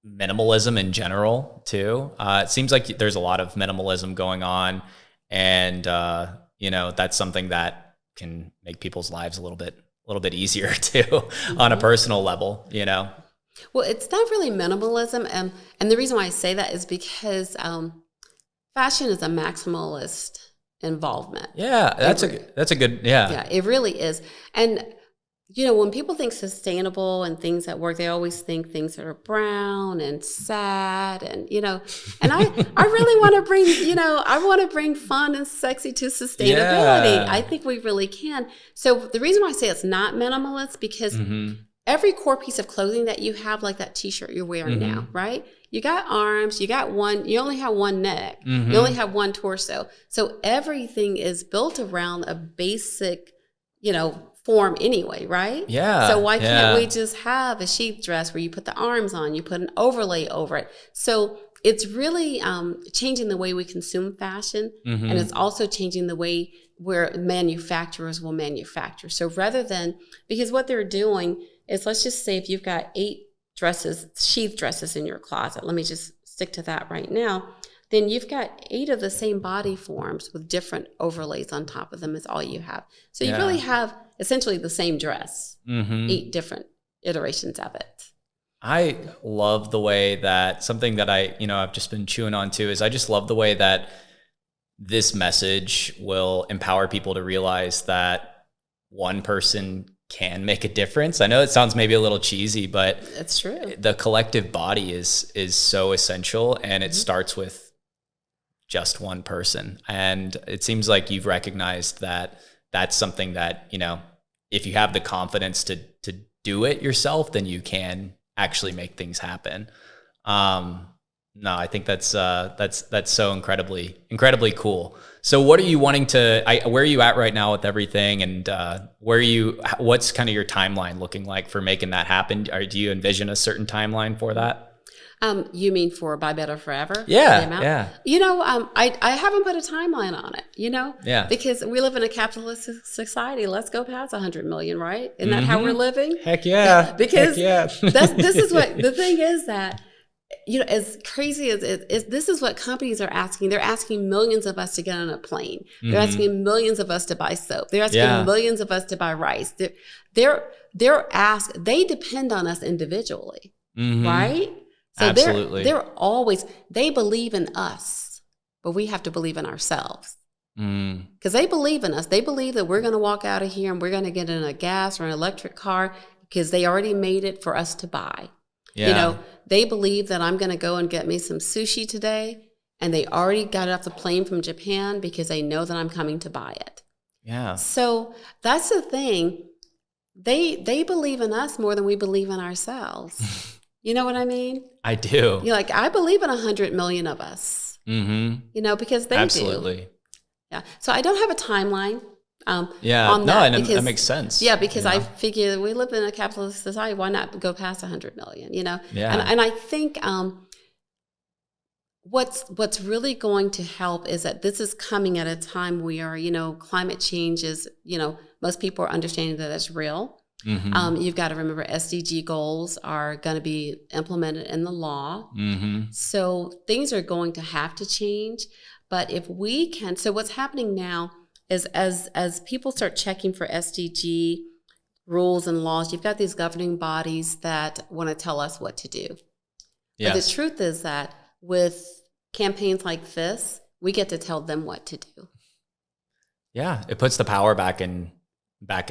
minimalism in general too. It seems like there's a lot of minimalism going on, and, that's something that can make people's lives a little bit easier too, on a personal level, Well, it's not really minimalism. And the reason why I say that is because fashion is a maximalist involvement. Yeah, that's a good. Yeah, it really is. And, when people think sustainable and things that work, they always think things that are brown and sad and, and I really want to bring, I want to bring fun and sexy to sustainability. I think we really can. So the reason why I say it's not minimalist because every core piece of clothing that you have, like that t-shirt you're wearing now, right? You got arms, you only have one neck, you only have one torso. So everything is built around a basic, form anyway, right? Yeah. So why can't we just have a sheath dress where you put the arms on, you put an overlay over it? So it's really changing the way we consume fashion, and it's also changing the way where manufacturers will manufacture. So rather than, because what they're doing is, let's just say if you've got 8 dresses, sheath dresses in your closet, let me just stick to that right now, then you've got 8 of the same body forms with different overlays on top of them is all you have. So you really have essentially the same dress, 8 different iterations of it. I love the way that something that I've just been chewing on too is I just love the way that this message will empower people to realize that one person can make a difference. I know it sounds maybe a little cheesy, but it's true. The collective body is so essential, and it starts with just one person. And it seems like you've recognized that that's something that, if you have the confidence to do it yourself, then you can actually make things happen. No, I think that's so incredibly cool. So what are you wanting to, where are you at right now with everything? And what's kind of your timeline looking like for making that happen? Or do you envision a certain timeline for that? You mean for Buy Better Forever? Yeah. I haven't put a timeline on it, Yeah. Because we live in a capitalist society. Let's go past 100 million, right? Isn't that how we're living? Heck yeah. Because Heck yeah. this is what, the thing is that, as crazy as it is, this is what companies are asking. They're asking millions of us to get on a plane. They're asking millions of us to buy soap. They're asking millions of us to buy rice. They're asked, they depend on us individually, right? So Absolutely. They believe in us, but we have to believe in ourselves. Because they believe in us. They believe that we're going to walk out of here and we're going to get in a gas or an electric car because they already made it for us to buy. Yeah. They believe that I'm going to go and get me some sushi today, and they already got it off the plane from Japan because they know that I'm coming to buy it. Yeah. So that's the thing. They believe in us more than we believe in ourselves. You know what I mean? I do. I believe in 100 million of us. Because they Absolutely. do. Yeah. So I don't have a timeline. On that, that, that makes sense. Yeah, because I figure we live in a capitalist society. Why not go past 100 million? Yeah. And I think what's really going to help is that this is coming at a time where, climate change is, most people are understanding that it's real. Mm-hmm. You've got to remember SDG goals are going to be implemented in the law. Mm-hmm. So things are going to have to change. But if we can, so what's happening now is as people start checking for SDG rules and laws, you've got these governing bodies that want to tell us what to do. Yes. But the truth is that with campaigns like this, we get to tell them what to do. Yeah, it puts the power back in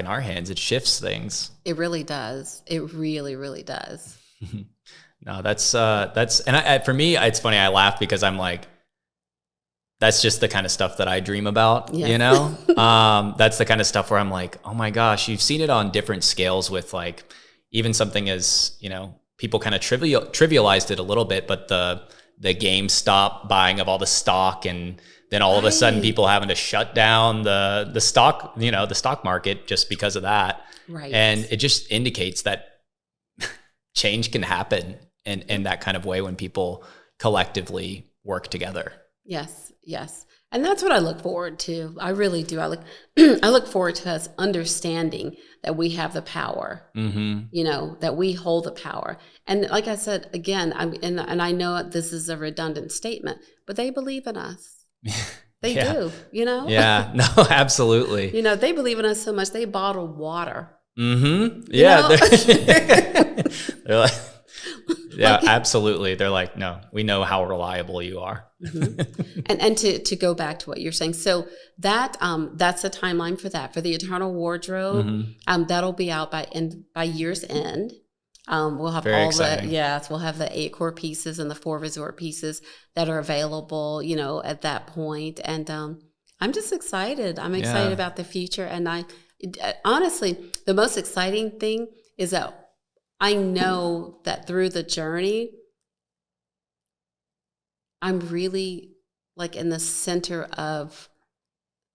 our hands. It shifts things. It really does. It really, really does. No, that's for me, it's funny. I laugh because I'm like, that's just the kind of stuff that I dream about, Yes. That's the kind of stuff where I'm like, oh my gosh, you've seen it on different scales with like even something as, people kind of trivialized it a little bit, but the GameStop buying of all the stock, and then all of a sudden people having to shut down the stock, the stock market just because of that. Right. And it just indicates that change can happen in that kind of way when people collectively work together. Yes. And that's what I look forward to. I really do. I look forward to us understanding that we have the power, that we hold the power. And like I said, again, and I know this is a redundant statement, but they believe in us. They do, Yeah, no, absolutely. They believe in us so much, they bottle water. Mm-hmm. Yeah. They're like, yeah, absolutely. They're like, no, we know how reliable you are. Mm-hmm. And to go back to what you're saying, so that's the timeline for that, for the Eternal Wardrobe. That'll be out by year's end. We'll have Very exciting. We'll have the 8 core pieces and the 4 resort pieces that are available, at that point. And I'm just excited. I'm excited about the future. And honestly, the most exciting thing is that I know that through the journey, I'm really like in the center of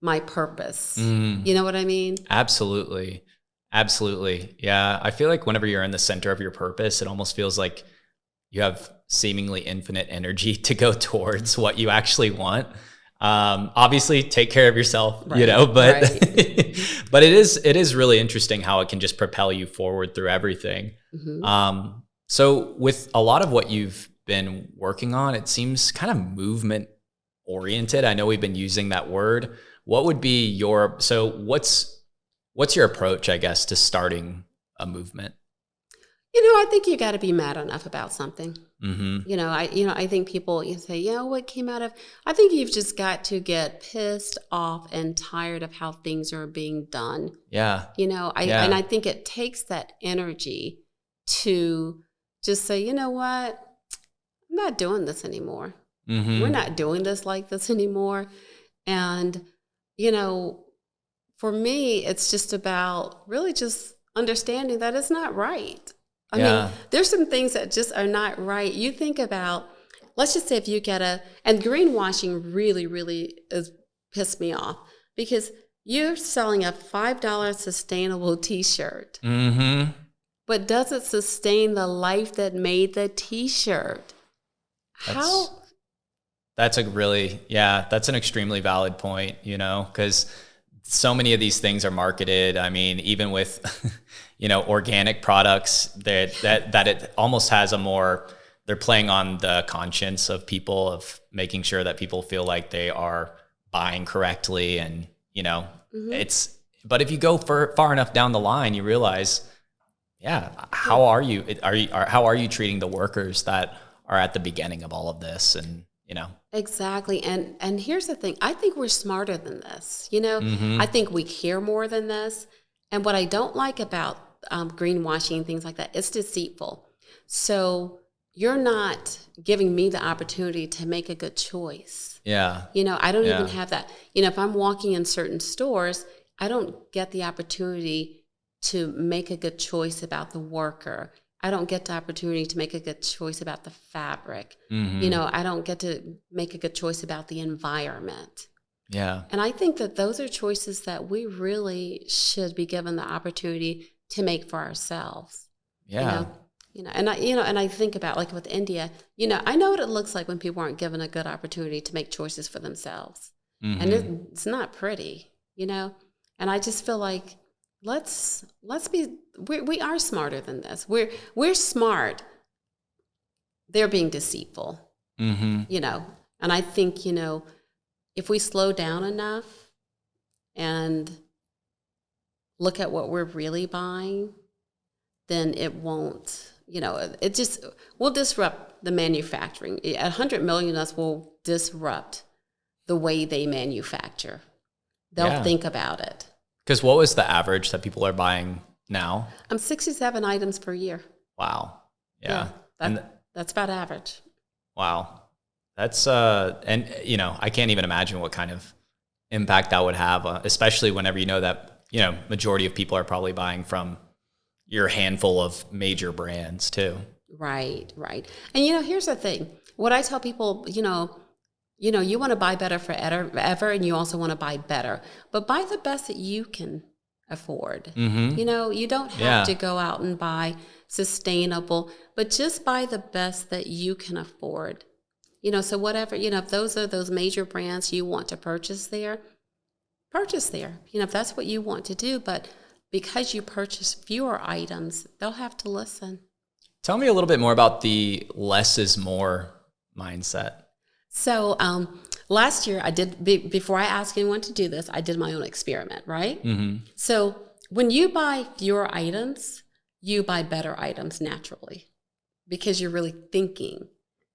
my purpose. You know what I mean? Absolutely. Yeah. I feel like whenever you're in the center of your purpose, it almost feels like you have seemingly infinite energy to go towards what you actually want. Obviously take care of yourself, but, but it is really interesting how it can just propel you forward through everything. So with a lot of what you've been working on, it seems kind of movement oriented. I know we've been using that word. What would be what's your approach, I guess, to starting a movement? I think you got to be mad enough about something. I think people say, what came out of, I think you've just got to get pissed off and tired of how things are being done. Yeah. And I think it takes that energy to just say, you know what, I'm not doing this anymore. We're not doing this like this anymore. And, for me, it's just about really just understanding that it's not right. I mean, there's some things that just are not right. You think about, let's just say if you get and greenwashing really, really is pissed me off because you're selling a $5 sustainable t-shirt. But does it sustain the life that made the t-shirt? That's an extremely valid point, because so many of these things are marketed. I mean, even with, organic products that it almost has they're playing on the conscience of people, of making sure that people feel like they are buying correctly. And, but if you go far enough down the line, you realize, how are you treating the workers that are at the beginning of all of this? And, Exactly. And here's the thing. I think we're smarter than this. I think we care more than this. And what I don't like about greenwashing and things like that, it's deceitful. So you're not giving me the opportunity to make a good choice. Yeah. I don't even have that. If I'm walking in certain stores, I don't get the opportunity to make a good choice about the worker. I don't get the opportunity to make a good choice about the fabric. I don't get to make a good choice about the environment. Yeah. And I think that those are choices that we really should be given the opportunity to make for ourselves. Yeah. And I think about like with India, I know what it looks like when people aren't given a good opportunity to make choices for themselves. Mm-hmm. And it's not pretty, and I just feel like let's be, we are smarter than this. We're smart. They're being deceitful, Mm-hmm. and I think, if we slow down enough and look at what we're really buying, then it won't, we'll disrupt the manufacturing. 100 million of us will disrupt the way they manufacture. They'll think about it. Because what was the average that people are buying now? 67 items per year. Wow. Yeah. That's about average. Wow. That's, and I can't even imagine what kind of impact that would have, especially whenever you know that, majority of people are probably buying from your handful of major brands too. Right. And here's the thing. What I tell people, you want to buy better forever, and you also want to buy better, but buy the best that you can afford. Mm-hmm. You don't have to go out and buy sustainable, but just buy the best that you can afford. So whatever, if those are those major brands you want to purchase there. If that's what you want to do, but because you purchase fewer items, they'll have to listen. Tell me a little bit more about the less is more mindset. So last year I did, before I asked anyone to do this, I did my own experiment, right? Mm-hmm. So when you buy fewer items, you buy better items naturally because you're really thinking.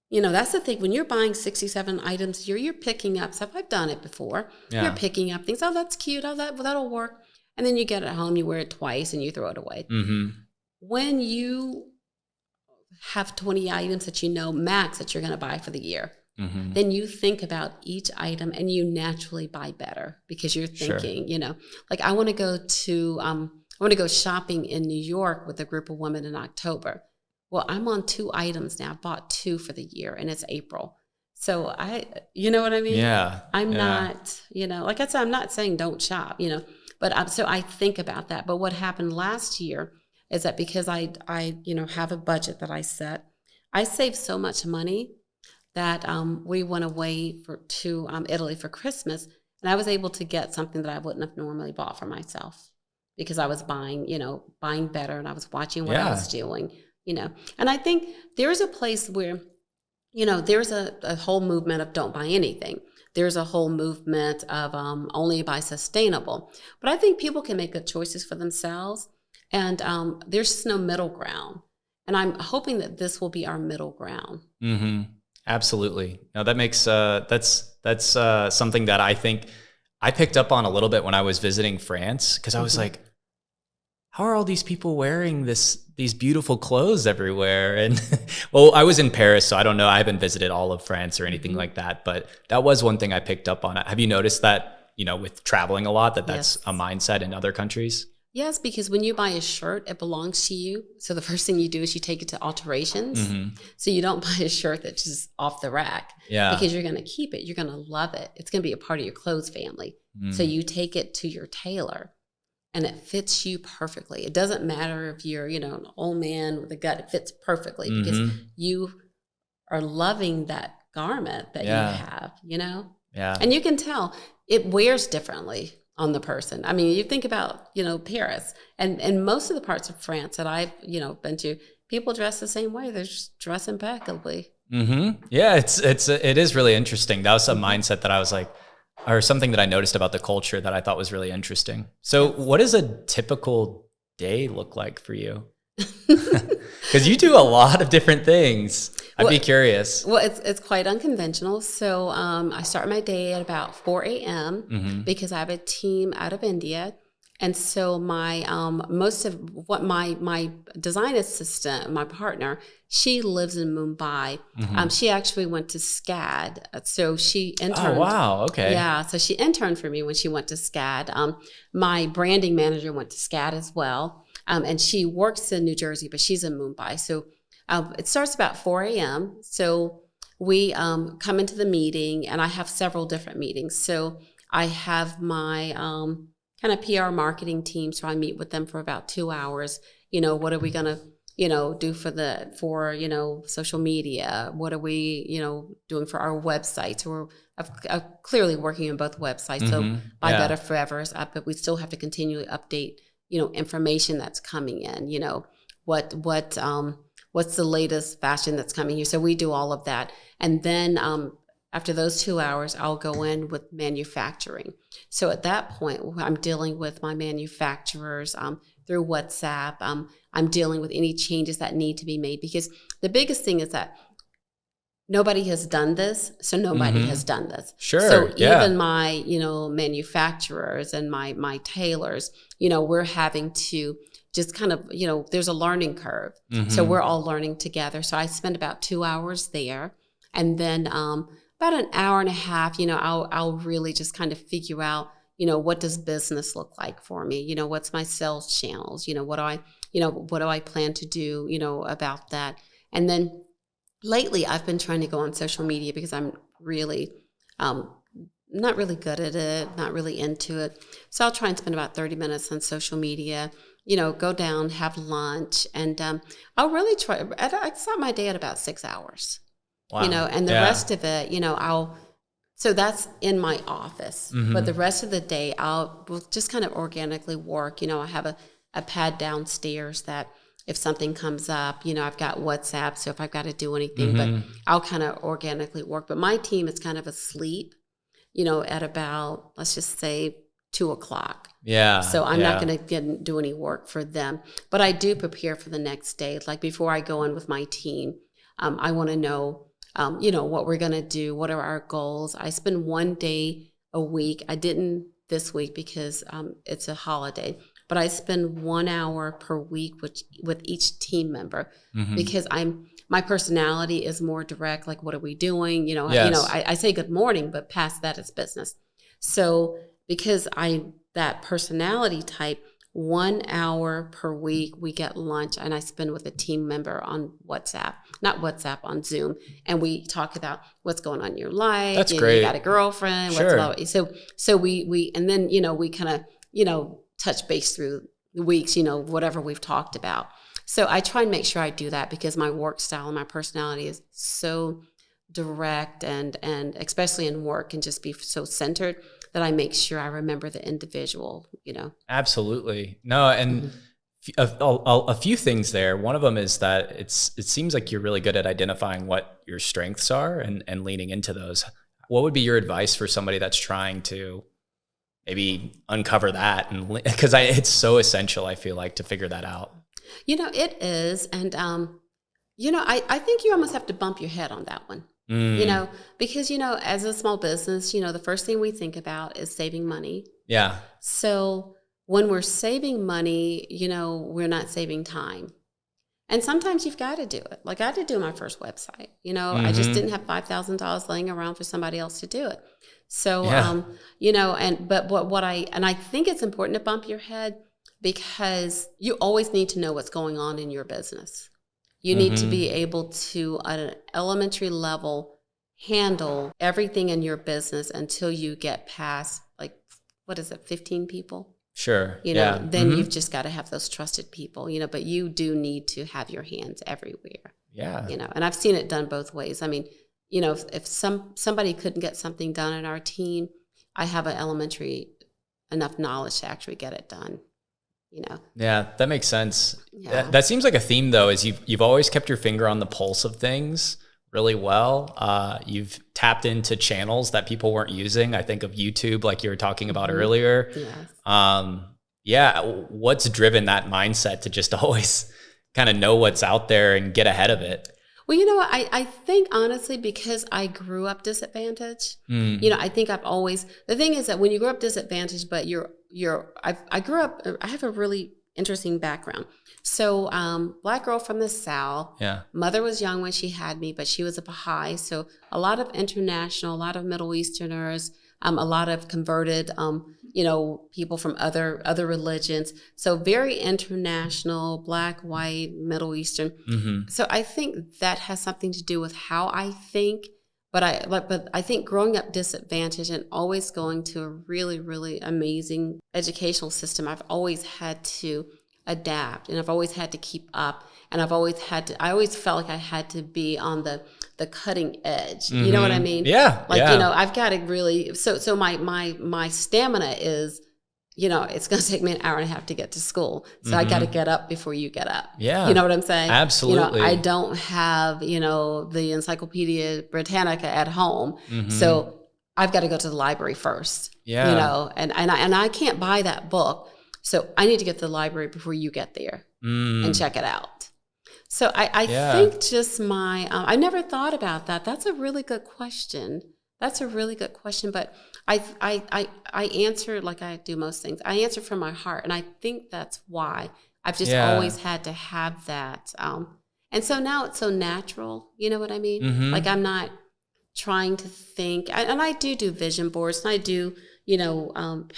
That's the thing. When you're buying 67 items, you're picking up stuff. I've done it before. Yeah. You're picking up things. Oh, that's cute. Oh, that'll work. And then you get it home, you wear it twice, and you throw it away. Mm-hmm. When you have 20 items that max that you're going to buy for the year, mm-hmm. then you think about each item and you naturally buy better because you're thinking, like I want to go shopping in New York with a group of women in October. Well, I'm on 2 items now. I bought 2 for the year, and it's April. So you know what I mean? Yeah. I'm not, like I said, I'm not saying don't shop, but so I think about that. But what happened last year is that because I have a budget that I set, I saved so much money that we went away to Italy for Christmas, and I was able to get something that I wouldn't have normally bought for myself because I was buying better, and I was watching what I was doing. And I think there's a place where, there's a whole movement of don't buy anything. There's a whole movement of only buy sustainable. But I think people can make good choices for themselves. And there's just no middle ground. And I'm hoping that this will be our middle ground. Mm-hmm. Absolutely. No, that makes, that's something that I think I picked up on a little bit when I was visiting France, because I was like, how are all these people wearing these beautiful clothes everywhere? And well, I was in Paris, so I don't know. I haven't visited all of France or anything like that, but that was one thing I picked up on. Have you noticed that, with traveling a lot, that's a mindset in other countries? Yes, because when you buy a shirt, it belongs to you. So the first thing you do is you take it to alterations. Mm-hmm. So you don't buy a shirt that's just off the rack. Yeah. Because you're going to keep it. You're going to love it. It's going to be a part of your clothes family. Mm. So you take it to your tailor. And it fits you perfectly. It doesn't matter if you're, an old man with a gut. It fits perfectly because you are loving that garment that you have, Yeah. And you can tell it wears differently on the person. I mean, you think about, Paris and most of the parts of France that I've, been to, people dress the same way. They're just dressed impeccably. Mm-hmm. Yeah, it is really interesting. That was a mindset that I was like, or something that I noticed about the culture that I thought was really interesting. So what does a typical day look like for you? Because you do a lot of different things. I'd be curious. Well, it's quite unconventional. So I start my day at about 4 a.m. Because I have a team out of India. And so my most of what my design assistant, my partner, she lives in Mumbai. She actually went to SCAD, so she interned. Oh wow! Okay. Yeah, so she interned for me when she went to SCAD. My branding manager went to SCAD as well, and she works in New Jersey, but she's in Mumbai. So it starts about 4 a.m. So we come into the meeting, and I have several different meetings. So I have my kind of PR marketing team. So I meet with them for about 2 hours. What are we going to do for social media? What are we, doing for our websites? We're clearly working on both websites. So Buy Better Forever is up, but we still have to continually update, information that's coming in, what's the latest fashion that's coming here. So we do all of that. And then after those 2 hours, I'll go in with manufacturing. So at that point, I'm dealing with my manufacturers through WhatsApp. I'm dealing with any changes that need to be made, because the biggest thing is that nobody has done this, so nobody has done this. Sure. So even my, manufacturers and my tailors, we're having to just kind of, there's a learning curve. So we're all learning together. So I spend about 2 hours there. And then about an hour and a half, I'll really just kind of figure out, what does business look like for me? What's my sales channels? What do I plan to do, about that? And then lately I've been trying to go on social media, because I'm really not really good at it, not really into it. So I'll try and spend about 30 minutes on social media, go down, have lunch, and I'll really try. I start my day at about 6 hours. Wow. And the rest of it, so that's in my office. But the rest of the day, we'll just kind of organically work. I have a pad downstairs that if something comes up, I've got WhatsApp. So if I've got to do anything, but I'll kind of organically work. But my team is kind of asleep, at about, let's just say 2:00. Yeah. So I'm not going to do any work for them. But I do prepare for the next day. Like before I go in with my team, I want to know, what we're going to do. What are our goals? I spend 1 day a week. I didn't this week because it's a holiday, but I spend 1 hour per week with each team member, because my personality is more direct. Like, what are we doing? I say good morning, but past that it's business. So because I'm that personality type, 1 hour per week, we get lunch, and I spend with a team member on on Zoom. And we talk about what's going on in your life. That's great. You got a girlfriend. Sure. So we, and then, we kind of, touch base through the weeks, whatever we've talked about. So I try and make sure I do that, because my work style and my personality is so direct, and especially in work, can just be so centered, that I make sure I remember the individual, Absolutely. No, and a few things there. One of them is that it seems like you're really good at identifying what your strengths are and leaning into those. What would be your advice for somebody that's trying to maybe uncover that? And because it's so essential, I feel like, to figure that out. It is. And, I think you almost have to bump your head on that one. Because, as a small business, the first thing we think about is saving money. Yeah. So when we're saving money, we're not saving time. And sometimes you've got to do it. Like I had to do my first website, I just didn't have $5,000 laying around for somebody else to do it. So, and I think it's important to bump your head, because you always need to know what's going on in your business. You need to be able to, at an elementary level, handle everything in your business until you get past, 15 people? Sure. Then you've just got to have those trusted people, but you do need to have your hands everywhere. Yeah. And I've seen it done both ways. I mean, if somebody couldn't get something done in our team, I have an elementary enough knowledge to actually get it done. Yeah, that makes sense. Yeah. That seems like a theme, though, is you've always kept your finger on the pulse of things really well. You've tapped into channels that people weren't using. I think of YouTube, like you were talking about earlier. Yes. What's driven that mindset to just always kind of know what's out there and get ahead of it? Well, I think honestly, because I grew up disadvantaged, I think the thing is that when you grow up disadvantaged, but I grew up, I have a really interesting background. So, Black girl from the South. Yeah. Mother was young when she had me, but she was a Baha'i. So a lot of international, a lot of Middle Easterners, a lot of converted, people from other religions. So very international, Black, white, Middle Eastern. So I think that has something to do with how I think. But I think growing up disadvantaged and always going to a really, really amazing educational system, I've always had to adapt, and I've always had to keep up, and I always felt like I had to be on the cutting edge. You know what I mean? Yeah. Like, I've got to really, so my stamina is, it's going to take me an hour and a half to get to school. So I got to get up before you get up. Yeah. You know what I'm saying? Absolutely. I don't have, the Encyclopedia Britannica at home. So I've got to go to the library first. Yeah. And I can't buy that book. So I need to get to the library before you get there and check it out. So I think just I never thought about that. That's a really good question. But I answer like I do most things. I answer from my heart, and I think that's why I've just always had to have that. And so now it's so natural. You know what I mean? Like I'm not trying to think, and I do vision boards, and I do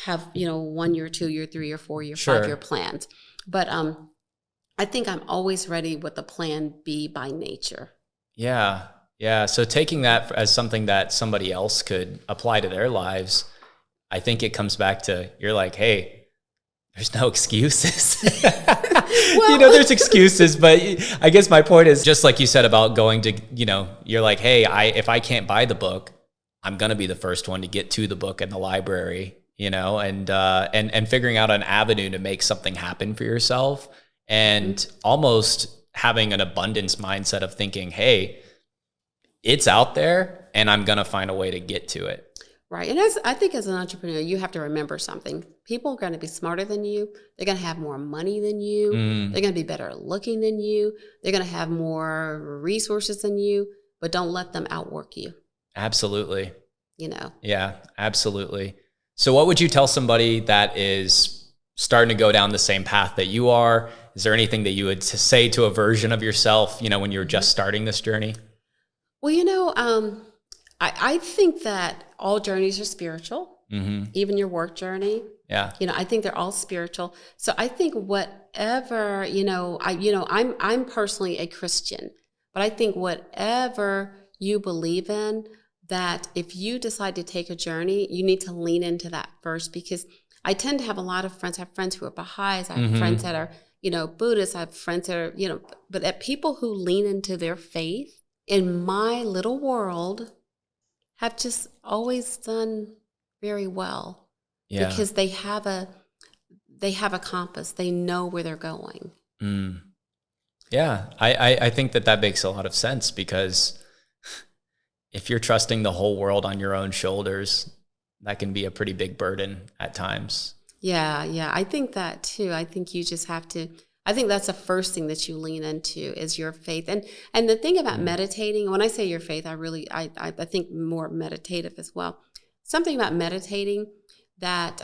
have 1 year, 2 year, 3 year, 4 year, 5 year plans. But I think I'm always ready with the plan B by nature. Yeah. Yeah. So taking that as something that somebody else could apply to their lives, I think it comes back to, you're like, hey, there's no excuses. There's excuses, but I guess my point is just like you said about going to, you're like, hey, if I can't buy the book, I'm going to be the first one to get to the book in the library, and figuring out an avenue to make something happen for yourself, and almost having an abundance mindset of thinking, hey, it's out there and I'm going to find a way to get to it. Right. And I think as an entrepreneur, you have to remember something. People are going to be smarter than you. They're going to have more money than you. They're going to be better looking than you. They're going to have more resources than you, but don't let them outwork you. Absolutely. Yeah, absolutely. So what would you tell somebody that is starting to go down the same path that you are? Is there anything that you would say to a version of yourself, when you were just starting this journey? Well, I think that all journeys are spiritual, even your work journey. Yeah. I think they're all spiritual. So I think whatever, I'm personally a Christian, but I think whatever you believe in, that if you decide to take a journey, you need to lean into that first, because I tend to have a lot of friends. I have friends who are Baha'is. I have friends that are, Buddhists. I have friends that are, but at people who lean into their faith in my little world have just always done very well. Yeah. Because they have a compass. They know where they're going. Yeah. I think that makes a lot of sense, because if you're trusting the whole world on your own shoulders, that can be a pretty big burden at times. Yeah. I think that too. I think you just have to, I think that's the first thing that you lean into is your faith. And the thing about meditating, when I say your faith, I think more meditative as well. Something about meditating that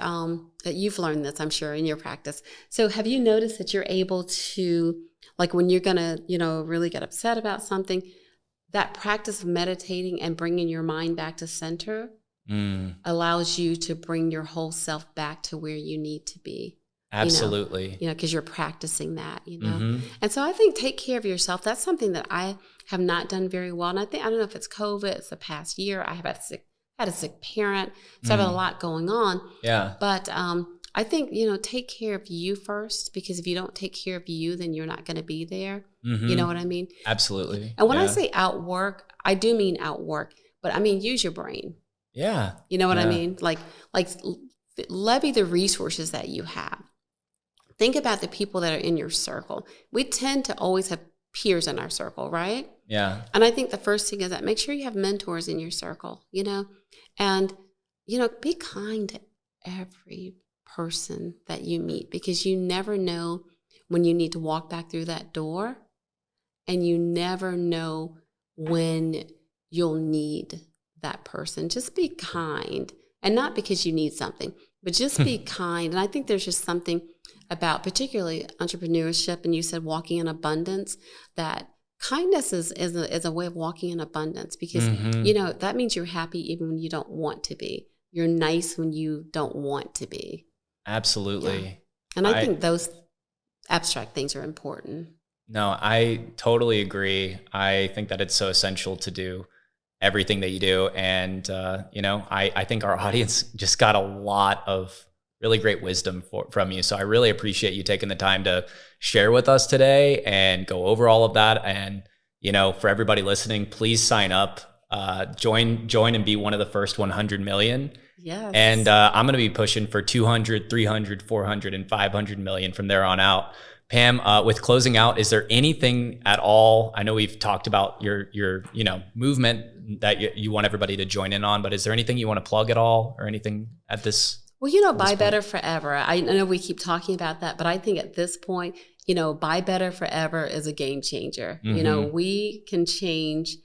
you've learned this, I'm sure, in your practice. So have you noticed that you're able to, like when you're going to, really get upset about something, that practice of meditating and bringing your mind back to center allows you to bring your whole self back to where you need to be. Absolutely. Because you're practicing that, And so I think take care of yourself. That's something that I have not done very well. And I don't know if it's COVID, it's the past year. I have had a sick parent. So I've had a lot going on. Yeah. But I think, take care of you first, because if you don't take care of you, then you're not going to be there. You know what I mean? Absolutely. And when I say outwork, I do mean outwork, but I mean use your brain. Yeah. You know what I mean? Like levy the resources that you have. Think about the people that are in your circle. We tend to always have peers in our circle, right? Yeah. And I think the first thing is that make sure you have mentors in your circle, and, be kind to every person that you meet, because you never know when you need to walk back through that door, and you never know when you'll need that person. Just be kind, and not because you need something, but just be kind. And I think there's just something about particularly entrepreneurship, and you said walking in abundance, that kindness is a way of walking in abundance, because, that means you're happy even when you don't want to be. You're nice when you don't want to be. Absolutely. Yeah. And I think those abstract things are important. No, I totally agree. I think that it's so essential to do everything that you do. And, I think our audience just got a lot of really great wisdom from you. So I really appreciate you taking the time to share with us today and go over all of that. And, you know, for everybody listening, please sign up, join and be one of the first 100 million. Yes. And I'm going to be pushing for 200, 300, 400, and 500 million from there on out. Pam, with closing out, is there anything at all? I know we've talked about your movement that you want everybody to join in on, but is there anything you want to plug at all, or anything at this? Well, buy better forever. I know we keep talking about that, but I think at this point, buy better forever is a game changer. Mm-hmm. We can change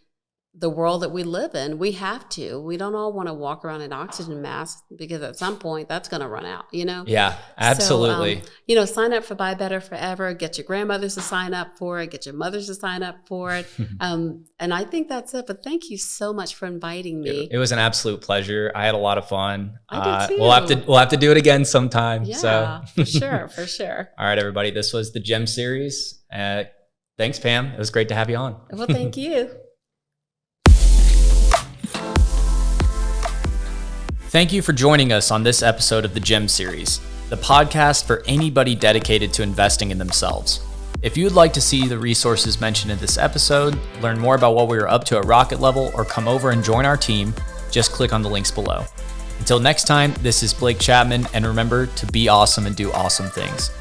the world that we live in. We have to. We don't all want to walk around in oxygen masks, because at some point that's going to run out, Yeah, absolutely. So, sign up for Buy Better Forever, get your grandmothers to sign up for it, get your mothers to sign up for it. And I think that's it. But thank you so much for inviting me. It was an absolute pleasure. I had a lot of fun. I did too. We'll have to do it again sometime. Yeah, so. for sure, for sure. All right, everybody. This was the Gem series. Thanks, Pam. It was great to have you on. Well, thank you. Thank you for joining us on this episode of the Gem series, the podcast for anybody dedicated to investing in themselves. If you'd like to see the resources mentioned in this episode, learn more about what we are up to at Rocket Level, or come over and join our team, just click on the links below. Until next time, this is Blake Chapman, and remember to be awesome and do awesome things.